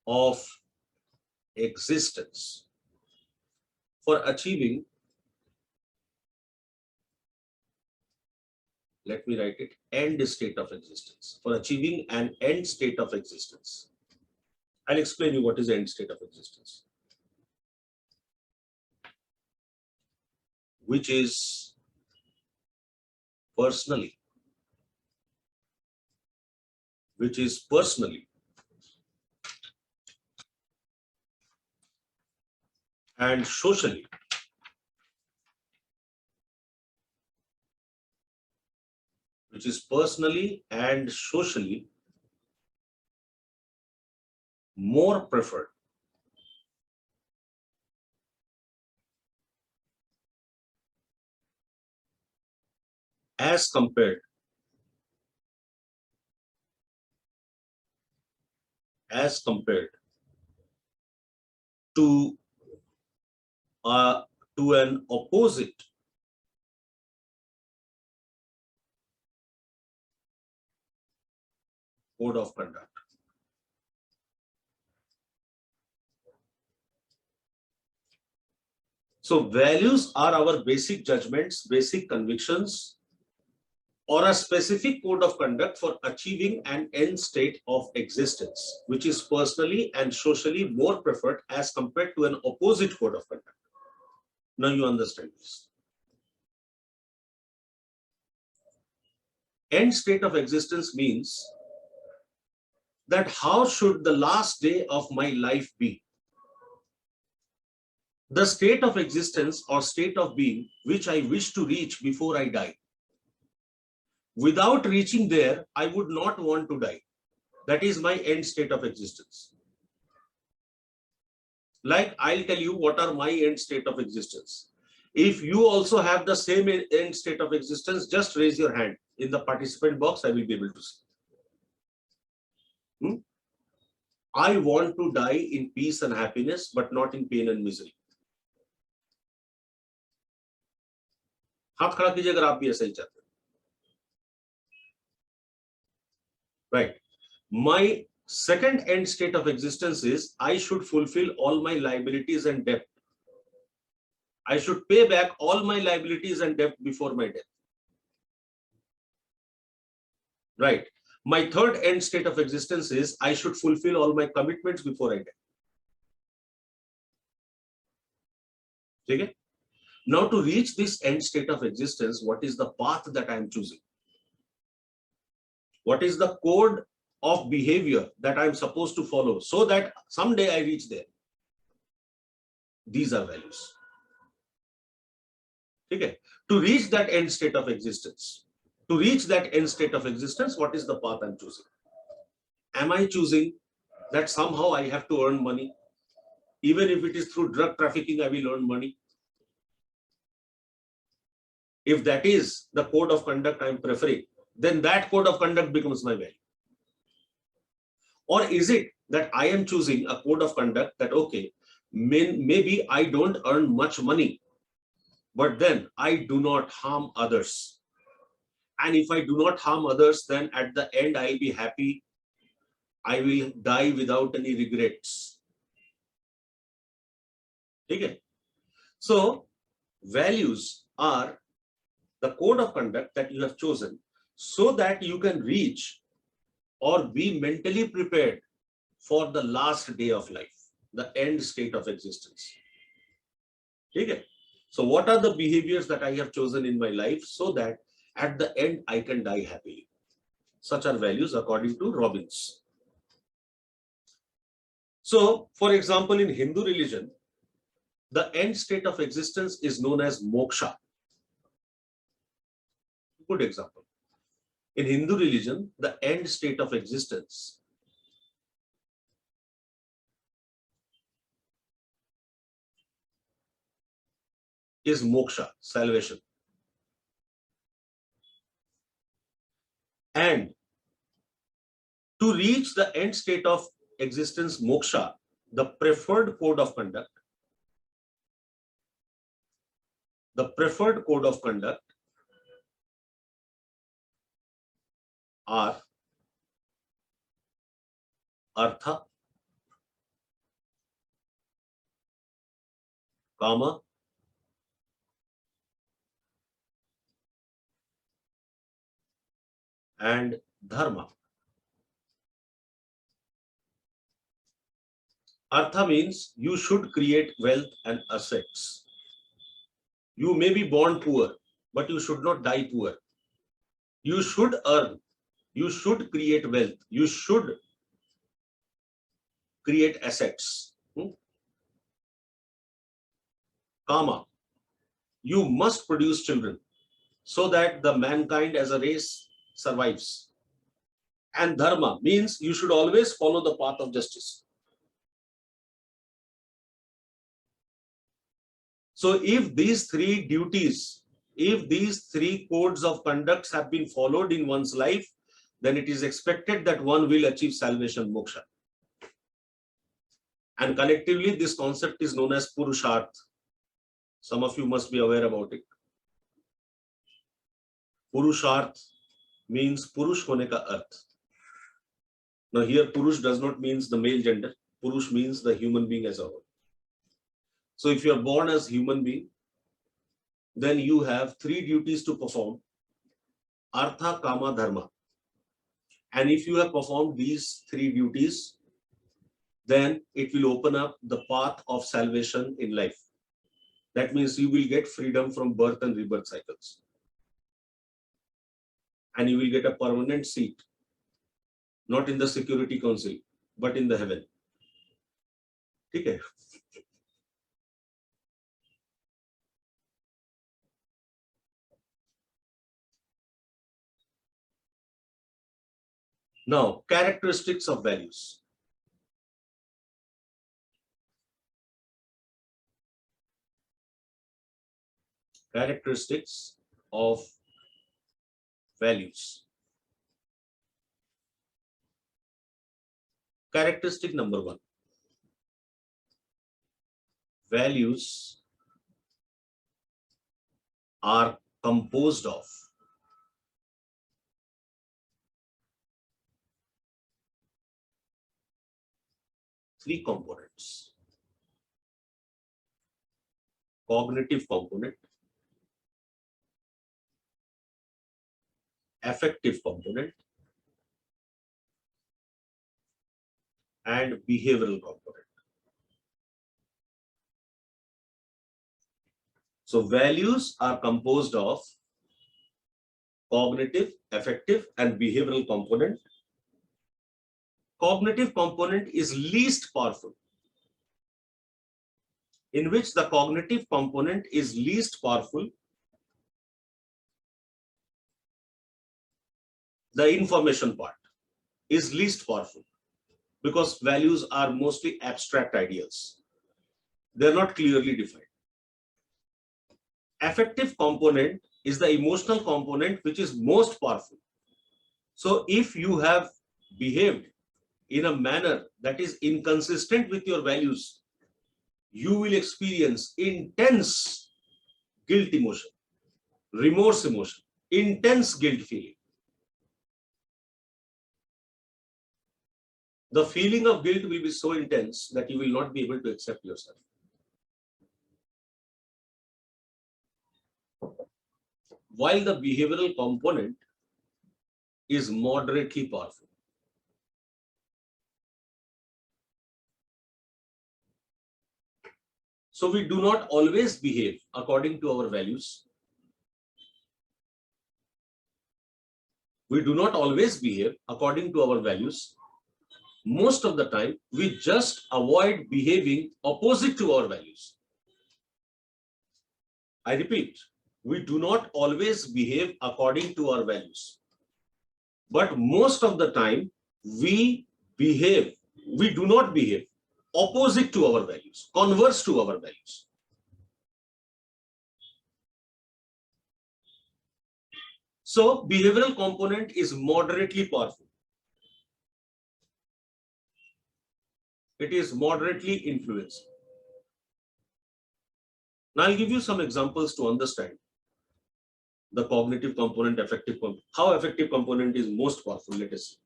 of existence, for achieving, let me write it, end state of existence, for achieving an end state of existence. I'll explain you what is the end state of existence, which is personally and socially more preferred as compared to an opposite code of conduct. So values are our basic judgments, basic convictions, or a specific code of conduct for achieving an end state of existence, which is personally and socially more preferred as compared to an opposite code of conduct. Now you understand this. End state of existence means that how should the last day of my life be? The state of existence or state of being which I wish to reach before I die. Without reaching there, I would not want to die. That is my end state of existence. Like, I'll tell you what are my end state of existence. If you also have the same end state of existence, just raise your hand. In the participant box, I will be able to see. I want to die in peace and happiness, but not in pain and misery. हाथ खड़ा कीजिए अगर आप भी ऐसा ही चाहते हैं. Right. My second end state of existence is I should fulfill all my liabilities and debt. I should pay back all my liabilities and debt before my death. Right. My third end state of existence is I should fulfill all my commitments before I die. Okay? Now, to reach this end state of existence, what is the path that I am choosing? What is the code of behavior that I am supposed to follow so that someday I reach there? These are values. Okay? To reach that end state of existence, what is the path I'm choosing? Am I choosing that somehow I have to earn money. Even if it is through drug trafficking, I will earn money. If that is the code of conduct I am preferring, then that code of conduct becomes my value. Or is it that I am choosing a code of conduct that, okay, maybe I don't earn much money, but then I do not harm others. And if I do not harm others, then at the end I'll be happy. I will die without any regrets. Okay? So values are the code of conduct that you have chosen so that you can reach or be mentally prepared for the last day of life, the end state of existence. Okay? So what are the behaviors that I have chosen in my life so that at the end I can die happily? Such are values according to Robbins. So, for example, in Hindu religion, the end state of existence is known as moksha. Good example. In Hindu religion, the end state of existence is moksha, salvation. And to reach the end state of existence, moksha, the preferred code of conduct are artha, kama, and dharma. Artha means you should create wealth and assets. You may be born poor, but you should not die poor. You should earn. You should create wealth. You should create assets. Kama, you must produce children so that the mankind as a race survives. And dharma means you should always follow the path of justice. So if these three duties, if these three codes of conduct have been followed in one's life, then it is expected that one will achieve salvation, moksha. And collectively, this concept is known as Purusharth. Some of you must be aware about it. Purusharth means Purush hone ka arth. Now here Purush does not mean the male gender. Purush means the human being as a whole. So if you are born as human being, then you have three duties to perform: artha, kama, dharma. And if you have performed these three duties, then it will open up the path of salvation in life. That means you will get freedom from birth and rebirth cycles. And you will get a permanent seat, not in the Security Council, but in the heaven. Okay. Now, characteristics of values. Characteristics of values. Characteristic number one. Values are composed of three components: cognitive component, affective component, and behavioral component. So values are composed of cognitive, affective, and behavioral component. Cognitive component is least powerful. In which the cognitive component is least powerful, the information part is least powerful. because values are mostly abstract ideas. They're not clearly defined. Affective component is the emotional component which is most powerful. So if you have behaved in a manner that is inconsistent with your values, you will experience intense guilt emotion, remorse emotion, intense guilt feeling. The feeling of guilt will be so intense that you will not be able to accept yourself. While the behavioral component is moderately powerful. So we do not always behave according to our values. We do not always behave according to our values. Most of the time, we just avoid behaving opposite to our values. I repeat, we do not always behave according to our values. But most of the time, we do not behave opposite to our values, converse to our values. So behavioral component is moderately powerful. It is moderately influencing. Now I'll give you some examples to understand the cognitive component, affective component. How affective component is most powerful, let us see.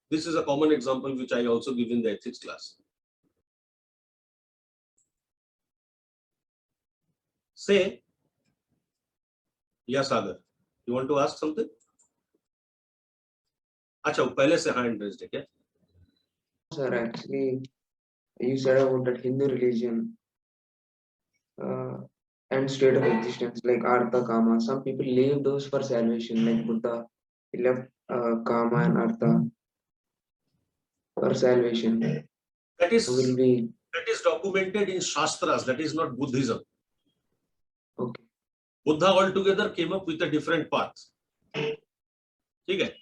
This is a common example which I also give in the ethics class. Say, yes, Sagar, you want to ask something? Acha, pehle se hand raised hai kya? Sir, actually, you said about that Hindu religion and state of existence, like Artha, Kama. Some people leave those for salvation, like Buddha. He left Kama and Artha for salvation. That is Will be documented in Shastras. That is not Buddhism. okay. Buddha altogether came up with a different path. Okay.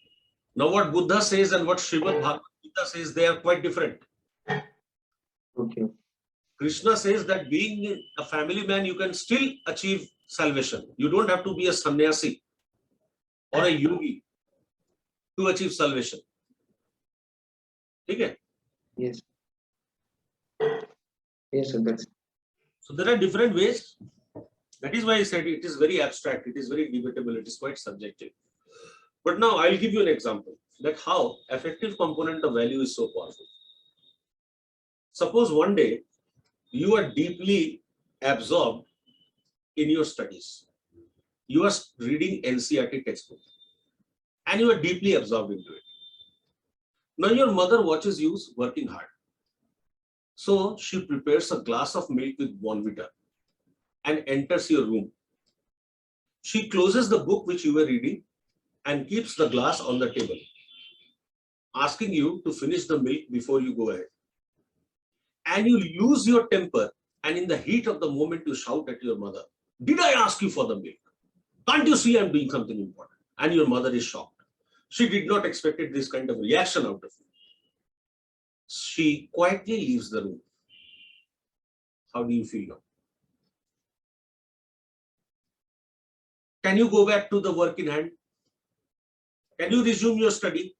Now what Buddha says and what Srimad Bhagavad Gita says, they are quite different. Okay. Krishna says that being a family man, you can still achieve salvation. You don't have to be a sannyasi or a yogi to achieve salvation. Okay? Yes. Yes, sir. That's So there are different ways. That is why I said it is very abstract. It is very debatable. It is quite subjective. But now I'll give you an example that how affective component of value is so powerful. Suppose one day you are deeply absorbed in your studies. You are reading NCERT textbook and you are deeply absorbed into it. Now your mother watches you working hard. So she prepares a glass of milk with Bonvita and enters your room. She closes the book which you were reading and keeps the glass on the table, asking you to finish the milk before you go ahead. And you lose your temper, and in the heat of the moment you shout at your mother, "Did I ask you for the milk? Can't you see I'm doing something important?" And your mother is shocked. She did not expect this kind of reaction out of you. She quietly leaves the room. How do you feel now? Can you go back to the work in hand? Can you resume your study?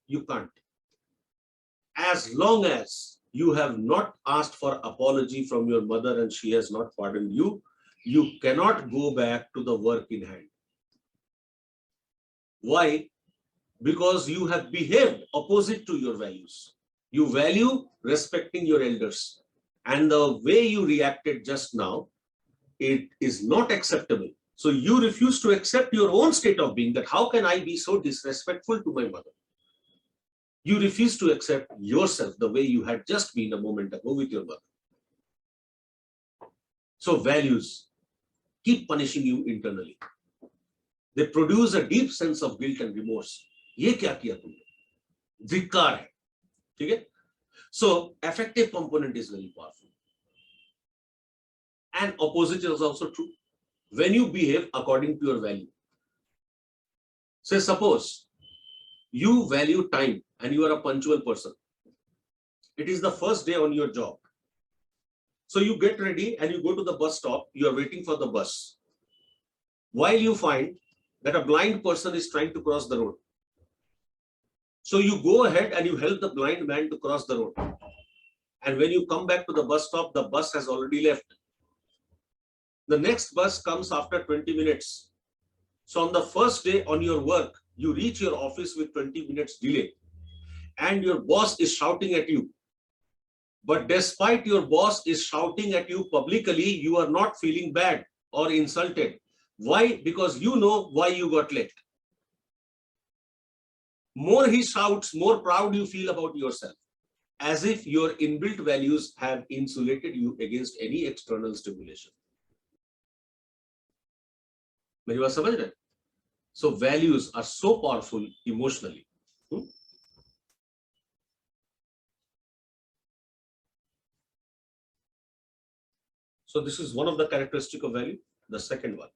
You can't. As long as you have not asked for apology from your mother and she has not pardoned you, you cannot go back to the work in hand. Why? Because you have behaved opposite to your values. You value respecting your elders. And the way you reacted just now, it is not acceptable. So you refuse to accept your own state of being, that how can I be so disrespectful to my mother? You refuse to accept yourself the way you had just been a moment ago with your mother. So values keep punishing you internally. They produce a deep sense of guilt and remorse. ये क्या किया तुमने? धिक्कार है. ठीक है? So affective component is very powerful. And opposite is also true. When you behave according to your value. Say suppose You value time and you are a punctual person. It is the first day on your job. So you get ready and you go to the bus stop. You are waiting for the bus. While you find that a blind person is trying to cross the road. So you go ahead and you help the blind man to cross the road. And when you come back to the bus stop, the bus has already left. The next bus comes after 20 minutes. So on the first day on your work, you reach your office with 20 minutes delay and your boss is shouting at you. But despite your boss is shouting at you publicly, you are not feeling bad or insulted. Why? Because you know why you got late. More he shouts, more proud you feel about yourself, as if your inbuilt values have insulated you against any external stimulation. मेरी बात समझ रहे? So values are so powerful emotionally. So this is one of the characteristics of value. The second one.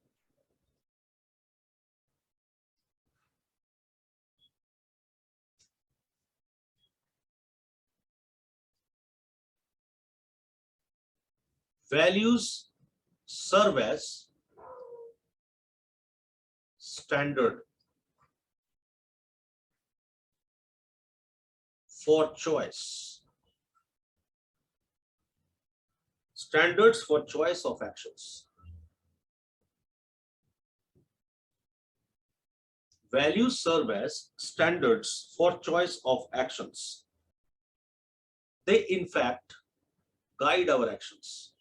Values serve as standard for choice. Standards for choice of actions. Values serve as standards for choice of actions. They, in fact, guide our actions.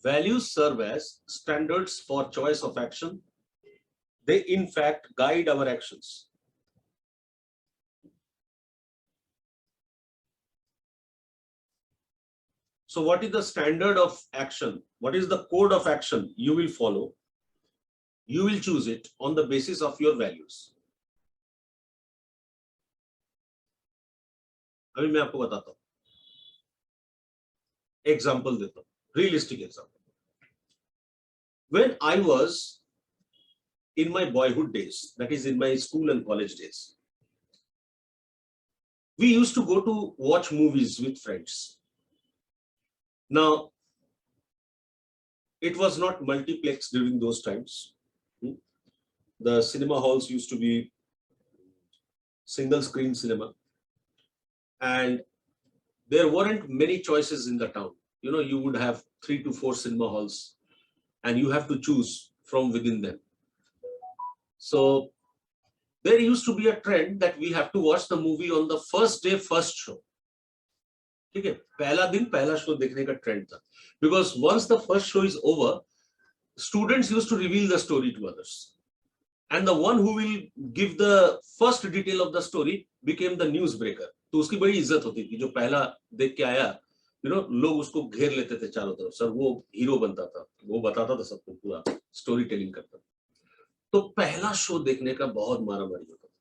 Values serve as standards for choice of action. They, in fact, guide our actions. So what is the standard of action? What is the code of action you will follow? You will choose it on the basis of your values. अभी मैं आपको बताता हूँ. Example देता हूँ. Realistic example. When I was in my boyhood days, that is in my school and college days, we used to go to watch movies with friends. Now, it was not multiplex during those times. The cinema halls used to be single screen cinema, and there weren't many choices in the town. You know, you would have 3 to 4 cinema halls and you have to choose from within them. So there used to be a trend that we have to watch the movie on the first day, first show. ठीक है, पहला दिन पहला show देखने का trend था. Because once the first show is over, students used to reveal the story to others. And the one who will give the first detail of the story became the newsbreaker. तो उसकी बड़ी इज्जत होती थी. जो पहला देख के आया, you know, लोग उसको घेर लेते थे चारों तरफ. सर वो हीरो बनता था, वो बताता था सबको, पूरा स्टोरी टेलिंग करता था. तो पहला शो देखने का बहुत मारामारी होता था.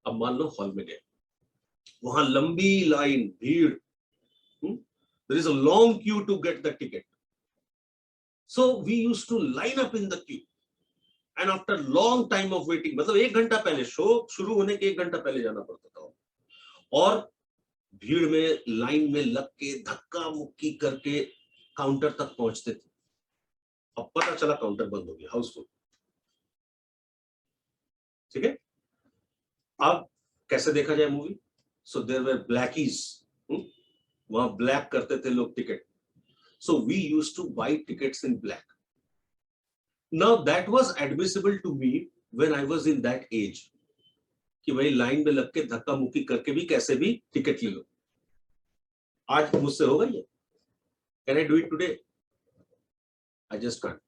अब मान लो हॉल में गए, वहां लंबी लाइन, भीड़. There is a long queue to get the ticket. So we used to line up in the queue. And after long time of waiting, मतलब 1 घंटा पहले, शो शुरू होने के 1 घंटा पहले जाना पड़ता था. और भीड़ में लाइन में लग के धक्का मुक्की करके काउंटर तक पहुंचते थे. अब पता चला काउंटर बंद हो गया, हाउसफुल. ठीक है, अब कैसे देखा जाए मूवी? So there were ब्लैकीज. वहां ब्लैक करते थे लोग ticket. So we used to buy tickets in black. Now that was admissible to me when I was in that age, कि भाई लाइन में लग के धक्का मुक्की करके भी कैसे भी टिकट ले लो. आज मुझसे होगा ये? Can I do it today? I just can't.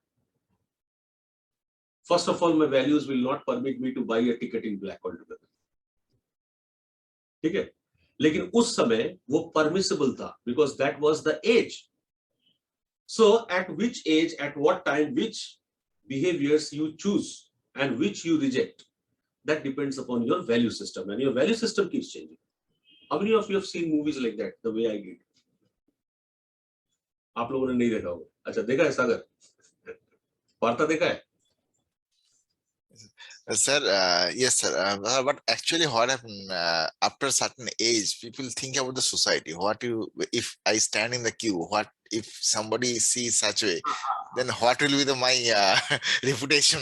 First of all, my values will not permit me to buy a ticket in black altogether. ठीक है, लेकिन उस समय वो permissible था, because that was the age. So at which age, at what time, which behaviors you choose and which you reject, that depends upon your value system, and your value system keeps changing. How many of you have seen movies like that, the way I did? आप लोगों ने नहीं देखा होगा. अच्छा, देखा है सागर? वार्ता देखा है? Sir, yes, sir. But actually, what happened after a certain age, people think about the society. What you, if I stand in the queue, what if somebody sees such way, then what will be the my reputation?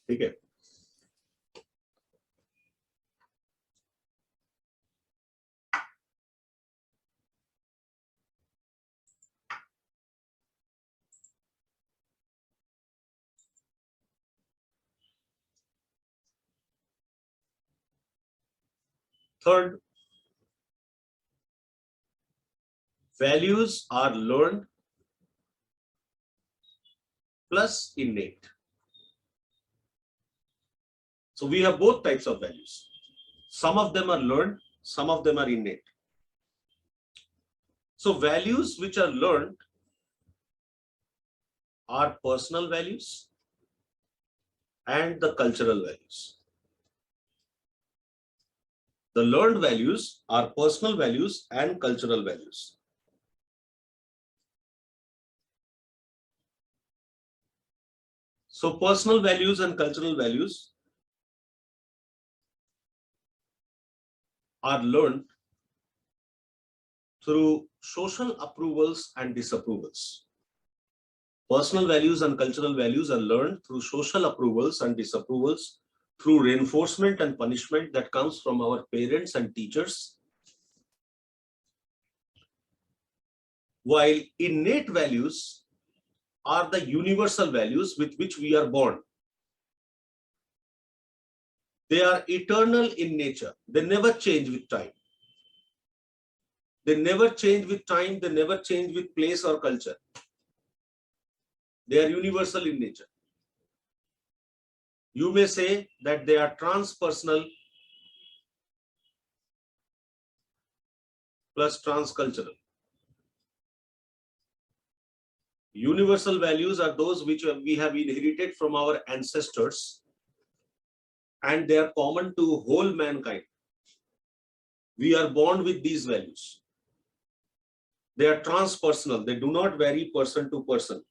ठीक है. Third, values are learned plus innate. So we have both types of values. Some of them are learned, some of them are innate. So values which are learned are personal values and the cultural values. The learned values are personal values and cultural values. So personal values and cultural values are learned through social approvals and disapprovals. Personal values and cultural values are learned through social approvals and disapprovals, through reinforcement and punishment that comes from our parents and teachers. While innate values are the universal values with which we are born. They are eternal in nature. They never change with time. They never change with time. They never change with place or culture. They are universal in nature. You may say that they are transpersonal plus transcultural. Universal values are those which we have inherited from our ancestors, and they are common to whole mankind. We are born with these values. They are transpersonal. They do not vary person to person.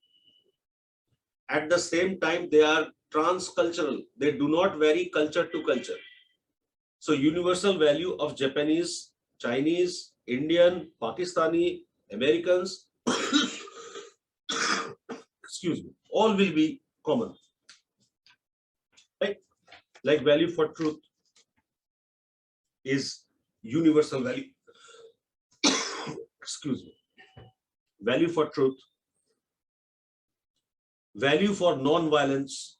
At the same time, they are transcultural. They do not vary culture to culture. So universal value of Japanese, Chinese, Indian, Pakistani, Americans, excuse me, all will be common. Right? Like value for truth is universal value. Excuse me. Value for truth. Value for non-violence.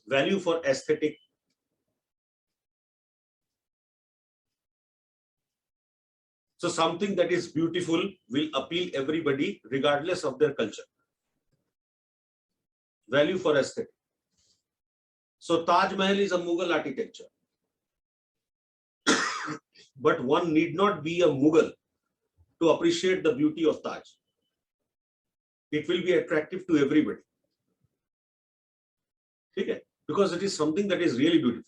Value for aesthetic. So something that is beautiful will appeal everybody regardless of their culture. Value for aesthetic. So Taj Mahal is a Mughal architecture. But one need not be a Mughal to appreciate the beauty of Taj. It will be attractive to everybody. Okay? Because it is something that is really beautiful.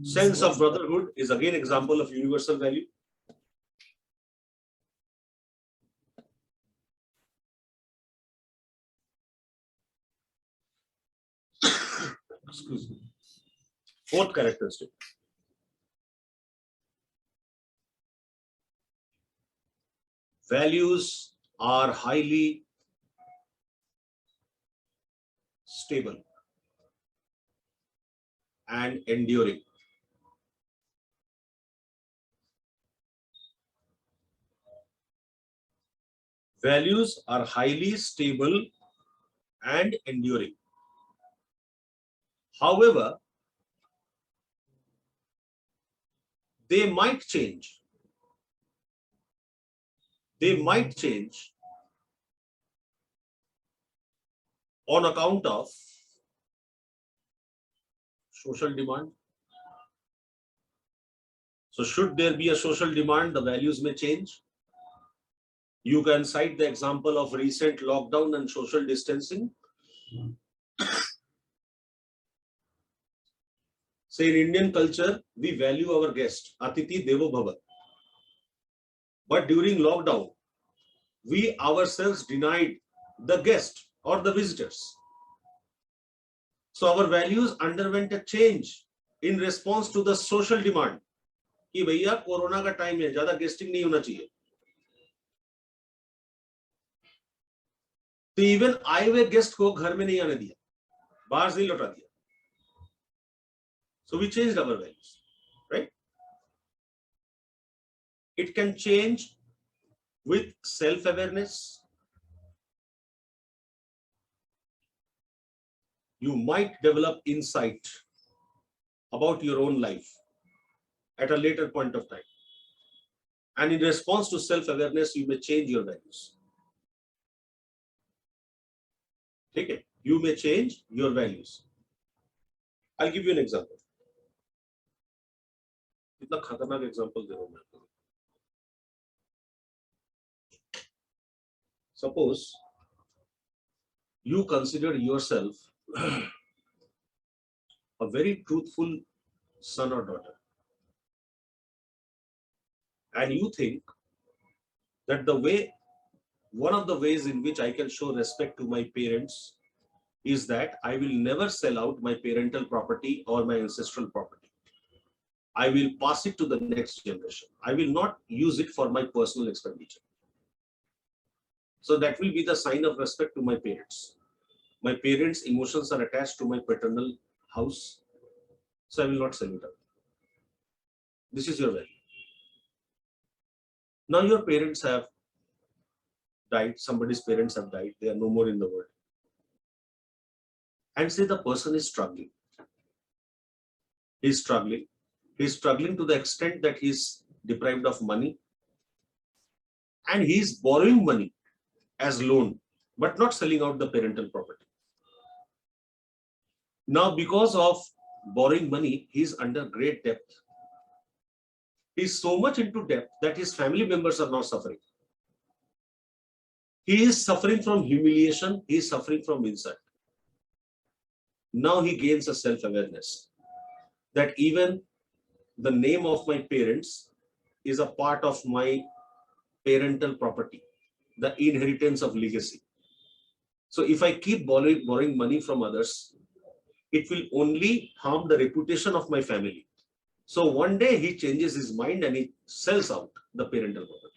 Sense of brotherhood is again example of universal value. Excuse me. Fourth characteristic. Values are highly stable and enduring. Values are highly stable and enduring. However, they might change. They might change on account of social demand. So should there be a social demand, the values may change. You can cite the example of recent lockdown and social distancing. Say in Indian culture, we value our guest, Atiti Devo Bhava. But during lockdown, we ourselves denied the guest or the visitors. So our values underwent a change in response to the social demand. कि भैया corona का time है, ज्यादा गेस्टिंग नहीं होना चाहिए. तो even आए हुए गेस्ट को घर में नहीं आने दिया, बाहर से ही लौटा दिया. So we changed our values, right? It can change with self-awareness. You might develop insight about your own life at a later point of time. And in response to self-awareness, you may change your values. Okay? You may change your values. I'll give you an example. इतना खतरनाक example दे रहा हूं मैं आपको. Suppose you consider yourself a very truthful son or daughter, and you think that one of the ways in which I can show respect to my parents is that I will never sell out my parental property or my ancestral property. I will pass it to the next generation. I will not use it for my personal expenditure. So that will be the sign of respect to my parents. My parents' emotions are attached to my paternal house, so I will not sell it out. This is your value. Now your parents have died, somebody's parents have died, they are no more in the world. And say the person is struggling. He's struggling. He's struggling to the extent that he's deprived of money. And he's borrowing money as loan, but not selling out the parental property. Now, because of borrowing money, he's under great debt. He's so much into debt that his family members are now suffering. He is suffering from humiliation. He is suffering from insult. Now he gains a self-awareness that even the name of my parents is a part of my parental property, the inheritance of legacy. So if I keep borrowing money from others, it will only harm the reputation of my family. So one day he changes his mind and he sells out the parental property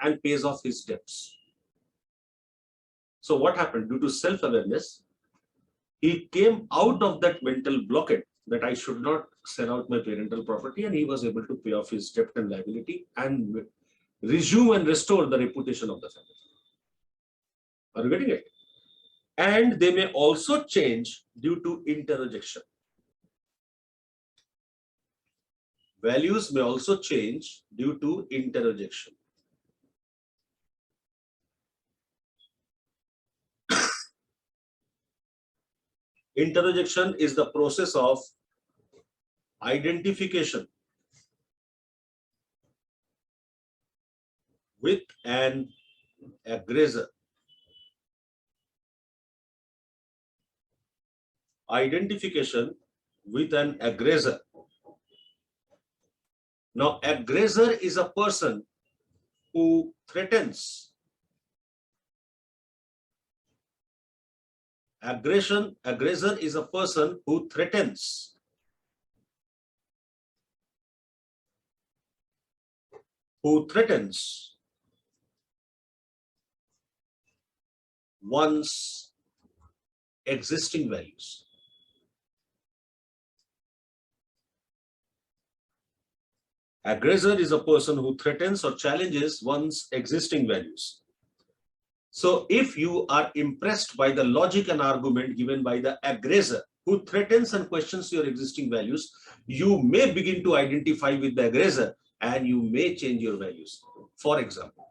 and pays off his debts. So what happened? Due to self-awareness, he came out of that mental blockade that I should not sell out my parental property, and he was able to pay off his debt and liability and resume and restore the reputation of the family. Are you getting it? And they may also change due to interrejection. Values may also change due to interrejection. Interrejection is the process of identification with an aggressor. Identification with an aggressor. Now, aggressor is a person who threatens. Aggressor is a person who threatens. Who threatens one's existing values. Aggressor is a person who threatens or challenges one's existing values. So if you are impressed by the logic and argument given by the aggressor who threatens and questions your existing values, you may begin to identify with the aggressor and you may change your values. For example,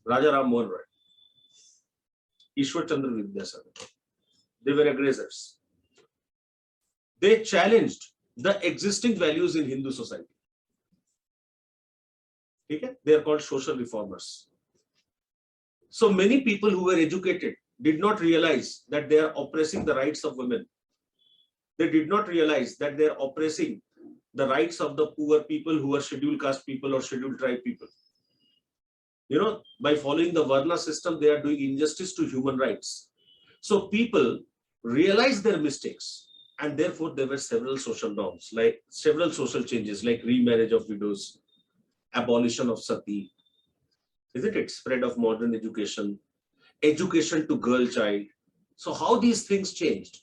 Raja Ram Mohan Roy, Ishwar Chandra Vidyasagar, they were aggressors. They challenged the existing values in Hindu society. Okay? They are called social reformers. So many people who were educated did not realize that they are oppressing the rights of women. They did not realize that they are oppressing the rights of the poor people who are scheduled caste people or scheduled tribe people. You know, by following the Varna system, they are doing injustice to human rights. So people realized their mistakes, and therefore there were several social norms, like several social changes, like remarriage of widows, abolition of sati, isn't it? Spread of modern education, education to girl child. So how these things changed?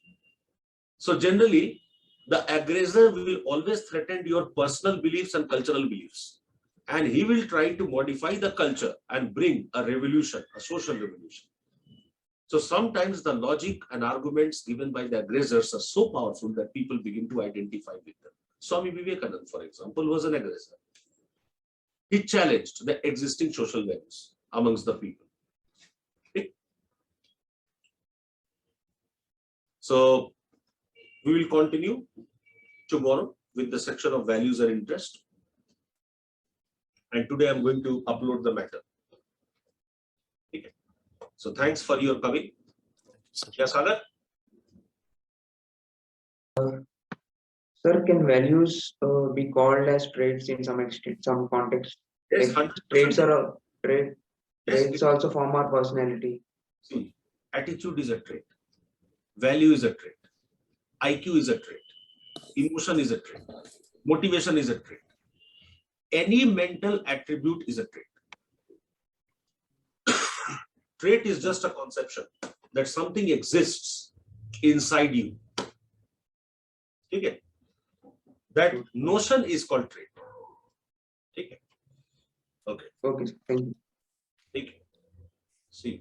So generally, the aggressor will always threaten your personal beliefs and cultural beliefs. And he will try to modify the culture and bring a revolution, a social revolution. So sometimes the logic and arguments given by the aggressors are so powerful that people begin to identify with them. Swami Vivekananda, for example, was an aggressor. He challenged the existing social values amongst the people. Okay? So we will continue tomorrow with the section of values and interest. And today I'm going to upload the matter. Okay. So thanks for your coming. Yes, Sagar? Sir, can values be called as traits in some extent, some context? Yes, Like 100%. traits are a trait. Yes, Traits also form our personality. see, attitude is a trait. Value is a trait. IQ is a trait. Emotion is a trait. Motivation is a trait. Any mental attribute is a trait. Trait is just a conception that something exists inside you. Okay. That notion is called trait. Okay. Okay. Okay, sir. Thank you. See.